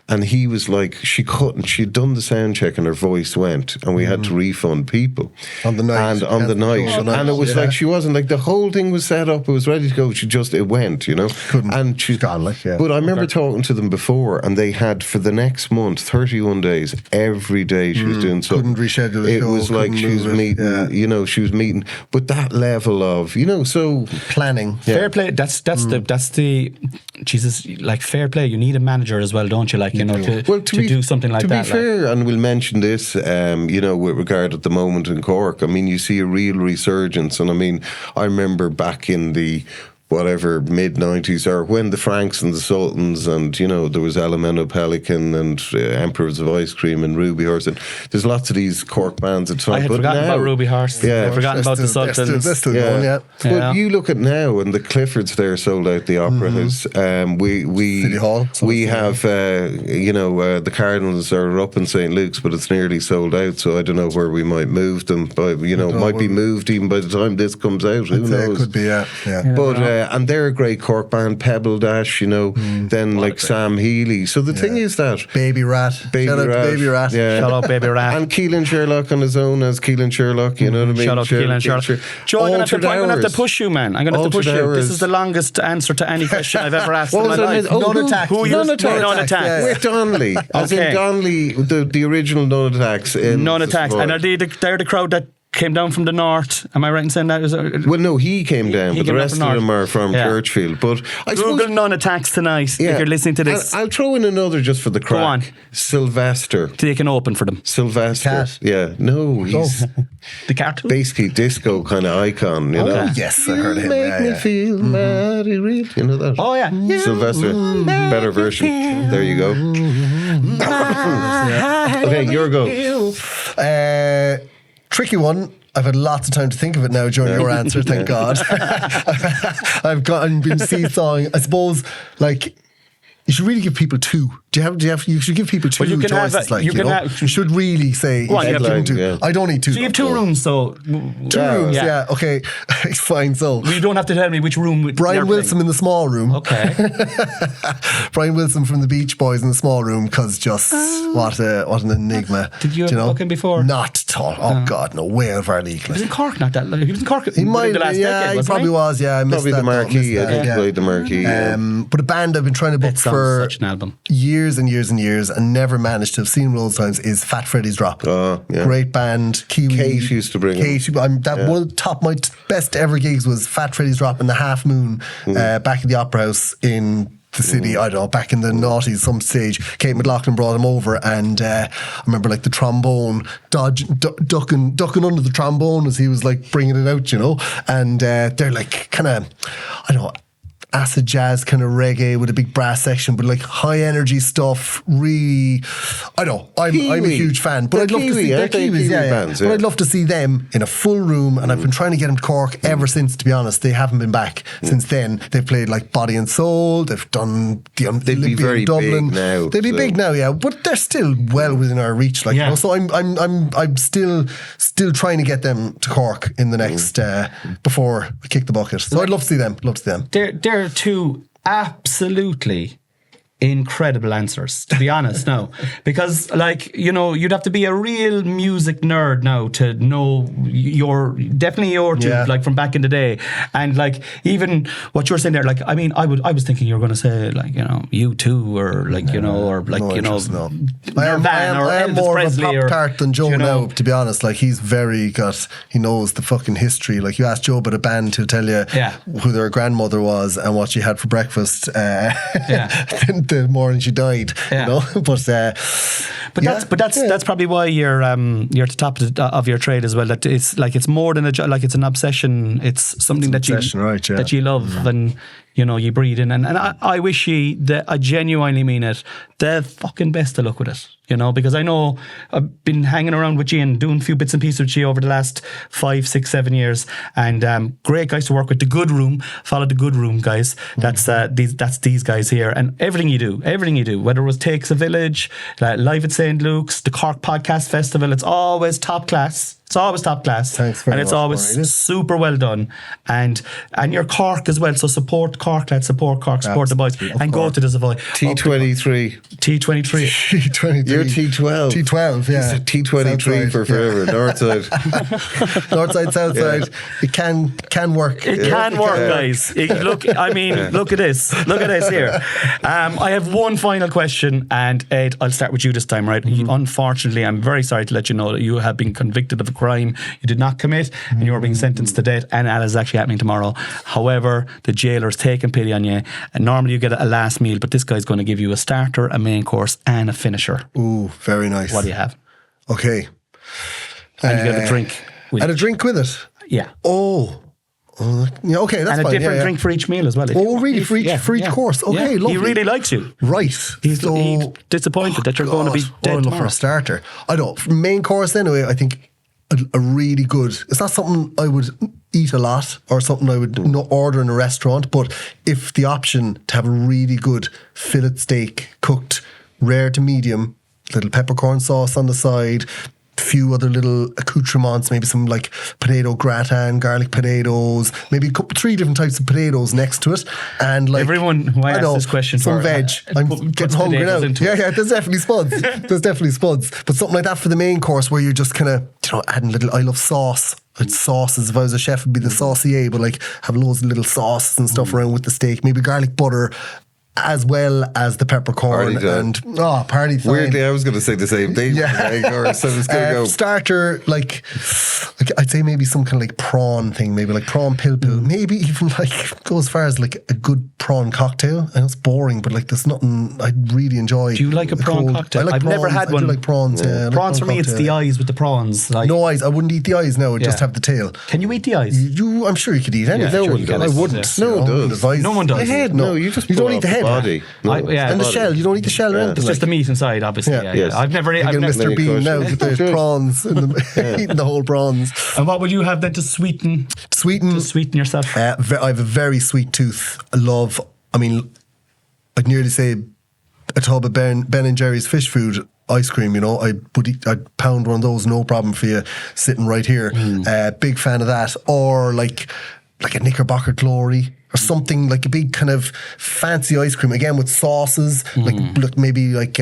And he was like, she'd done the sound check and her voice went, and we had to refund people. On the night. And it was like, she wasn't like, the whole thing was set up, it was ready to go, it went, you know. And she's gone, like, But I remember talking to them before, and they had, for the next month, 31 days, every day she was doing something. Couldn't reschedule the show. It was like she was meeting, you know, she was meeting. But that level of, you know, so... Planning. Fair play, that's the Jesus, like fair play, you need a manager as well, don't you? Like, you know, to do something like that. To be fair, and we'll mention this, you know, with regard at the moment in Cork, I mean, you see a real resurgence. And I mean, I remember back in the mid-90s, or when the Franks and the Sultans, and, you know, there was Elemento Pelican and Emperors of Ice Cream and Ruby Horse, and there's lots of these Cork bands at time. I had forgotten about Ruby Horse. Yeah. I'd forgotten about the Sultans. They're still going, yeah. But you look at now, and the Cliffords there sold out the Opera House. City Hall. We have, you know, the Cardinals are up in St. Luke's, but it's nearly sold out, so I don't know where we might move them. But, you know, might be moved even by the time this comes out. Who knows? It could be, yeah. But and they're a great Cork band, Pebble Dash, you know, then like Sam Healy. So the thing is that Baby Rat. Shout out to Baby Rat. Yeah. Shout out Baby Rat. And Keelan Sherlock on his own as Keelan Sherlock, you know what I mean? Shout out to Keelan Sherlock. Joe, I'm going to have to push you, man. I'm going to have to push you. This is the longest answer to any question I've ever asked in my life. Non-attack. Non-attack. With Donnelly. As in Donnelly, the original non-attacks. Non-attacks. And they're the crowd that came down from the north. Am I right in saying that? Well, no, he came down, but the rest of them are from Churchfield. But I Google non-attacks tonight if you're listening to this. I'll throw in another just for the crack. Go on. Sylvester. They can open for them. Sylvester. The cat. Yeah. No, he's the cartoon. Basically disco kind of icon, you know. Yes, I heard him. Make me feel mighty real. You know that? Oh, yeah. Sylvester. Better version. There you go. Okay, your go. Tricky one. I've had lots of time to think of it now during your answer, thank God. I've been seesawing. I suppose, like, you should really give people two. You should give people two choices. You should really say. Well, I don't need two. So you have 2 rooms, so 2 rooms. Yeah. Okay. Fine. So you don't have to tell me which room. Brian Wilson in the small room. Okay. Brian Wilson from the Beach Boys in the small room, because just what an enigma. Did you ever book him before? Not at all. Oh God, no. Way out of our league. He was in Cork not that long. He was in Cork. He might. The last decade, he probably was. Yeah, I missed probably the Marquee. I think he played the Marquee. But a band I've been trying to book for such an album. Years and years and years, and never managed to have seen loads of times, is Fat Freddy's Drop. Oh, yeah. Great band. Kiwi. Kate used to bring him. One of my best ever gigs was Fat Freddy's Drop in the Half Moon back at the Opera House in the city, I don't know, back in the noughties, some stage. Kate McLaughlin brought him over, and I remember like the trombone, ducking under the trombone as he was like bringing it out, you know. And they're like kind of, I don't know, acid jazz kind of reggae with a big brass section, but like high energy stuff. Really, I know I'm a huge fan, but I'd love to see their Kiwis, bands, But I'd love to see them in a full room, and I've been trying to get them to Cork ever since. To be honest, they haven't been back since then. They've played like Body and Soul. They've done the Olympia in Dublin. Big now, they'd be big now, yeah, but they're still well within our reach. Like, you know, so I'm still trying to get them to Cork in the next before we kick the bucket. So I'd love to see them. They're 2 absolutely incredible answers, to be honest now, because like, you know, you'd have to be a real music nerd now to know your tune, like from back in the day. And like even what you're saying there, like, I mean, I was thinking you were going to say like, you know, U2 or like, you know, or like, you know, I am more of a pop tart than Joe now, to be honest. Like, he's he knows the fucking history. Like, you ask Joe about a band, he'll tell you who their grandmother was and what she had for breakfast the morning she died, you know. That's probably why you're at the top of your trade as well. That it's like, it's more than a job, like it's an obsession. It's something that you love, and you breathe in. And I wish you, I genuinely mean it, the fucking best of luck with it. Because I know I've been hanging around with you and doing a few bits and pieces with you over the last 5, 6, 7 years. And great guys to work with. The Good Room, follow The Good Room, guys. That's these guys here. And everything you do, whether it was Takes a Village, Live at St. Luke's, the Cork Podcast Festival, it's always top class. It's always top class. Thanks very much. And it's always super well done. And you're Cork as well. So support Cork, lads. Support Cork, support the boys. And go to the Savoy. T23. T23. T23. You're T12. T12, yeah. T23 for forever. Northside. Northside, Southside. It can work. It can work, guys. Look at this. Look at this here. I have one final question. And Ed, I'll start with you this time, right? Unfortunately, I'm very sorry to let you know that you have been convicted of a crime you did not commit, and you are being sentenced to death, and that is actually happening tomorrow. However, the jailer's taking pity on you, and normally you get a last meal, but this guy's going to give you a starter, a main course, and a finisher. Ooh, very nice. What do you have? Okay. And you get a drink with and a drink with it? Yeah. Yeah, okay, that's and a fine. different drink for each meal as well. Really? For each course? Okay, lovely. He really likes you. Right. He's disappointed that you're going to be dead look tomorrow. for a starter. I don't. Main course anyway, I think a really good. It's not something I would eat a lot or something I would order in a restaurant, but if the option to have a really good fillet steak cooked rare to medium, little peppercorn sauce on the side, few other little accoutrements, maybe some like potato gratin, garlic potatoes, maybe 3 different types of potatoes next to it, and like everyone who I asked this question some for, veg. I'm getting hungry now. Yeah, there's definitely spuds. But something like that for the main course where you're just kind of adding little. I love sauce. Sauces. If I was a chef, it'd be the saucier, but like have loads of little sauces and stuff around with the steak. Maybe garlic butter, as well as the peppercorn party time. Weirdly, I was going to say the same thing. Yeah. So it's going to go. Starter, like I'd say maybe some kind of like prawn thing, maybe like prawn pilpul. Maybe even like go as far as like a good prawn cocktail. I know it's boring, but like there's nothing I really enjoy. Do you like a prawn cocktail? I've never had one. I do like prawns. Yeah. Prawns for me, it's the eyes with the prawns. Like. No eyes. I wouldn't eat the eyes now. I'd just have the tail. Can you eat the eyes? I'm sure you could eat anything. No one does. I wouldn't. No one does. No one does. No, you don't eat the head. Body. No. And the shell. You don't eat the shell or anything. It's just the meat inside, obviously. Yes. I've never Mr. Bean now with the prawns eating the whole prawns. And what will you have then to sweeten yourself? I have a very sweet tooth. I'd nearly say a tub of Ben and Jerry's fish food ice cream, I'd pound one of those, no problem for you, sitting right here. Big fan of that. Or like a Knickerbocker Glory or something, like a big kind of fancy ice cream, again with sauces, like maybe like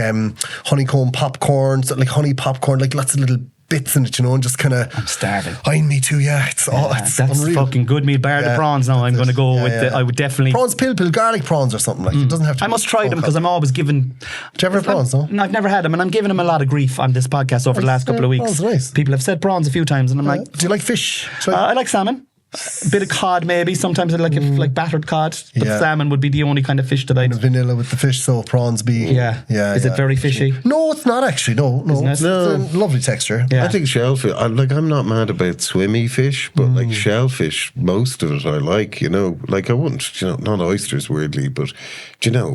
honeycomb popcorn, so like honey popcorn, like lots of little bits in it, and just kind of. I'm starving. Me too, yeah. It's that's unreal. Fucking good meal. Bar the prawns now. I'm going to go with I would definitely. Prawns pilpul, garlic prawns or something like it. Doesn't have to. I must try them because I'm always given. Do you ever have prawns, no? I've never had them, and I'm giving them a lot of grief on this podcast over the last couple of weeks. Prawns are nice. People have said prawns a few times, and I'm like. Do you like fish? I like salmon. A bit of cod, maybe. Sometimes I like battered cod. But salmon would be the only kind of fish that I'd. Vanilla with the fish, so prawns be. Yeah. Is it very fishy? No, it's not actually. No. It's a lovely texture. Yeah. I think shellfish. I'm not mad about swimmy fish, but like shellfish, most of it I like. Like I wouldn't. Not oysters, weirdly, but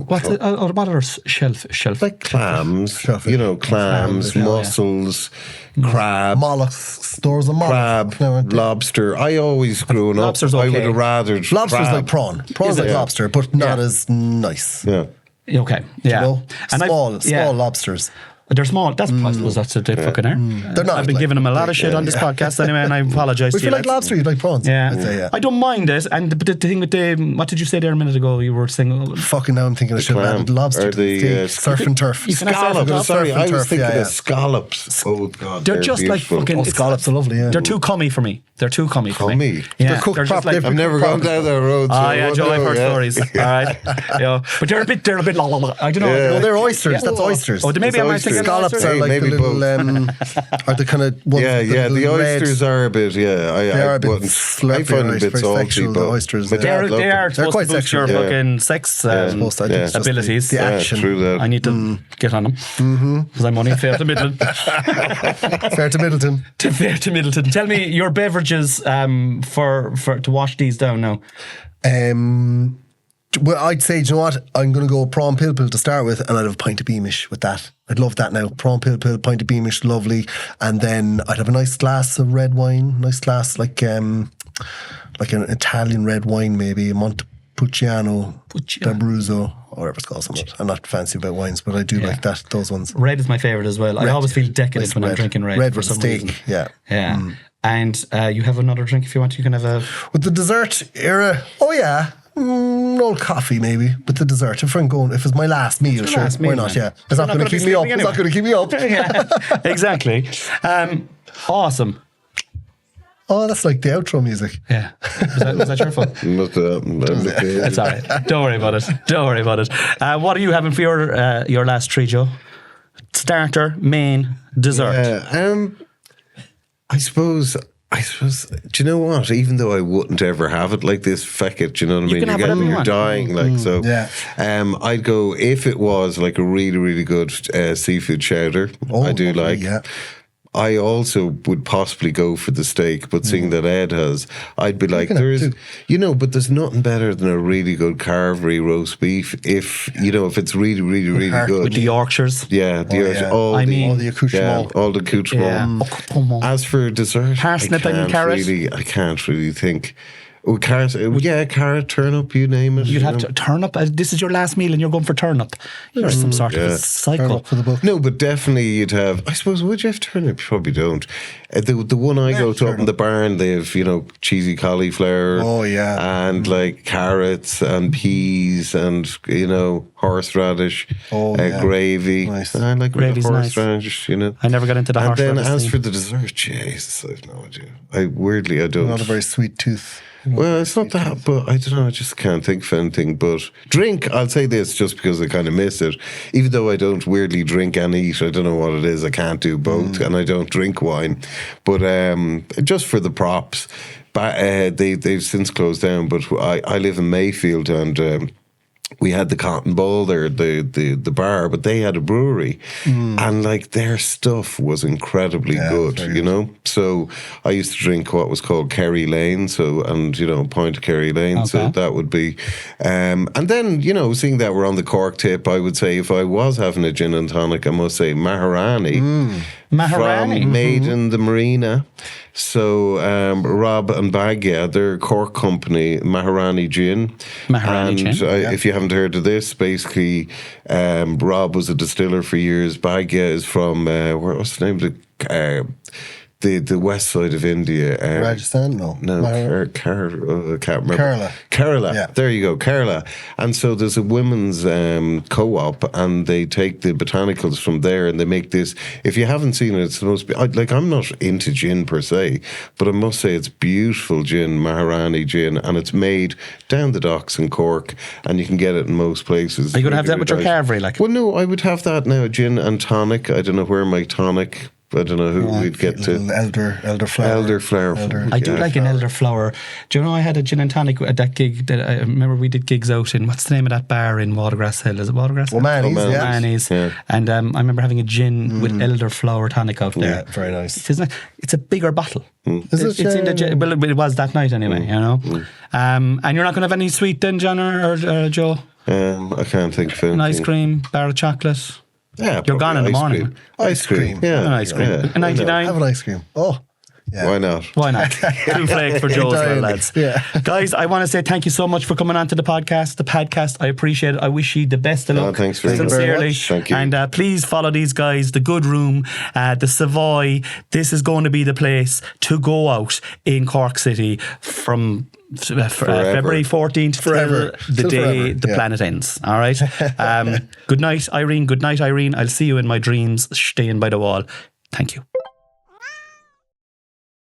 what are shellfish? Like clams. Clams, mussels. Crab, mollusks, stores of mollusks. Crab, lobster. I always growing up, Lobster's okay. I would have rather lobster's crab. like prawn. Prawn's like lobster, but not as nice. Yeah. Okay. Yeah. And small lobsters. They're small. That's I suppose that's what they fucking are. They're not. I've been giving them a lot of shit on this podcast anyway, and I apologise to you. If you like lobster, you like prawns. Yeah. I'd say, I don't mind it. And the thing with what did you say there a minute ago? You were saying. Fucking now I'm thinking I should have added lobster to the surf and turf. Scallops. Sorry, I was thinking of scallops. Oh God, they're just beautiful. like fucking. Scallops are lovely. Yeah. They're too cummy for me. They're too cummy for me. Yeah. They're cooked properly. Like, I've never gone down that road. Joe, I've heard stories. All right, but they're a bit. I don't know. No, they're oysters. That's oysters. Oh, maybe I'm thinking scallops are like the little. Are the kind of ones the oysters are a bit. They are a bit slurpy. I find them a bit salty, but oysters. They are quite sexual. Your fucking sex abilities. The action. True that. I need to get on them because I'm only fair to Middleton. Fair to Middleton. Fair to Middleton. Tell me your beverages for to wash these down now. Well, I'd say, do you know what? I'm going to go prawn pilpil to start with, and I'd have a pint of Beamish with that. I'd love that now. Prawn pilpil, pint of Beamish, lovely. And then I'd have a nice glass of red wine, nice glass like an Italian red wine, maybe a Montepulciano, d'Abruzzo, or whatever it's called. Something. I'm not fancy about wines, but I do like those ones. Red is my favourite as well. Red. I always feel decadent when I'm drinking red. Red for with some steak, reason. yeah. And you have another drink if you want. You can have a... With the dessert era, old coffee maybe. With the dessert, if it's my last meal, sure, why not? Yeah, it's not going to keep me up. Anyway. It's not going to keep me up. Yeah, exactly. Awesome. Oh, that's like the outro music. Yeah. Was that your fault? It's all right. Don't worry about it. What are you having for your last treat, Joe? Starter, main, dessert. Yeah, I suppose, do you know what? Even though I wouldn't ever have it like this, feck it, do you know what I mean? You're dying, I'd go, if it was like a really, really good seafood chowder, I do like. Yeah. I also would possibly go for the steak, but seeing that Ed has, I'd be like, but there's nothing better than a really good carvery roast beef if it's really, really, really good. With the Yorkshires. Yeah, the Yorkshires. All the accoutrements. Yeah, all the accoutrements. Yeah. As for dessert, parsnip and carrot. I can't really think. Oh, carrot, turnip, you name it. You'd have to turnip. This is your last meal and you're going for turnip. You're some sort of a psycho. For the book. No, but definitely you'd have, I suppose, would you have turnip? You probably don't. The one I go to up in the barn, they have, cheesy cauliflower. Oh, yeah. And like carrots and peas and, horseradish, gravy. Nice. I like horseradish, I never got into the horseradish. And then as for the dessert, Jesus, I have no idea. I don't. Not a very sweet tooth. Well, it's not that, but I don't know. I just can't think of anything. But drink, I'll say this just because I kind of miss it. Even though I don't weirdly drink and eat, I don't know what it is. I can't do both, and I don't drink wine. But just for the props, they've since closed down. But I live in Mayfield, and we had the Cotton Bowl there, the bar, but they had a brewery, and like their stuff was incredibly good, So I used to drink what was called Kerry Lane, a pint of Kerry Lane, so that would be, and then seeing that we're on the Cork tip, I would say if I was having a gin and tonic, I must say Maharani. From Made in the Marina. So Rob and Bagya, they're a Cork company, Maharani Gin. If you haven't heard of this, basically Rob was a distiller for years. Bagya is from what's the name of the west side of India. Rajasthan? No. Can't remember. Kerala. Yeah. There you go, Kerala. And so there's a women's co-op, and they take the botanicals from there and they make this. If you haven't seen it, it's supposed to be, I'm not into gin per se, but I must say it's beautiful gin, Maharani gin, and it's made down the docks in Cork, and you can get it in most places. Are you going to have that with your carvery? Well, no, I would have that now, gin and tonic. I don't know where my tonic... I don't know who we'd get to. Elderflower. I do like an elderflower. Do you know I had a gin and tonic at that gig that I remember we did gigs out in, what's the name of that bar in Watergrass Hill? Is it Watergrass Hill? Manny's. Yeah. And I remember having a gin with elderflower tonic out there. Yeah, very nice. It's a bigger bottle. Is it? It's in the well, it was that night anyway, And you're not going to have any sweet then, John or Joe? I can't think of anything. An ice cream, bar of chocolate. Yeah, you're gone in the morning. Ice cream. Yeah. An ice cream. Yeah. A 99. Have an ice cream. Oh. Yeah. Why not? 2 flakes for Joe as well, lads. Yeah. Guys, I want to say thank you so much for coming on to the podcast. I appreciate it. I wish you the best of luck. Thanks very sincerely. much. Thank you. And please follow these guys, the Good Room, the Savoy. This is going to be the place to go out in Cork City from February 14th till the day the planet ends. All right. Good night, Irene. I'll see you in my dreams, staying by the wall. Thank you.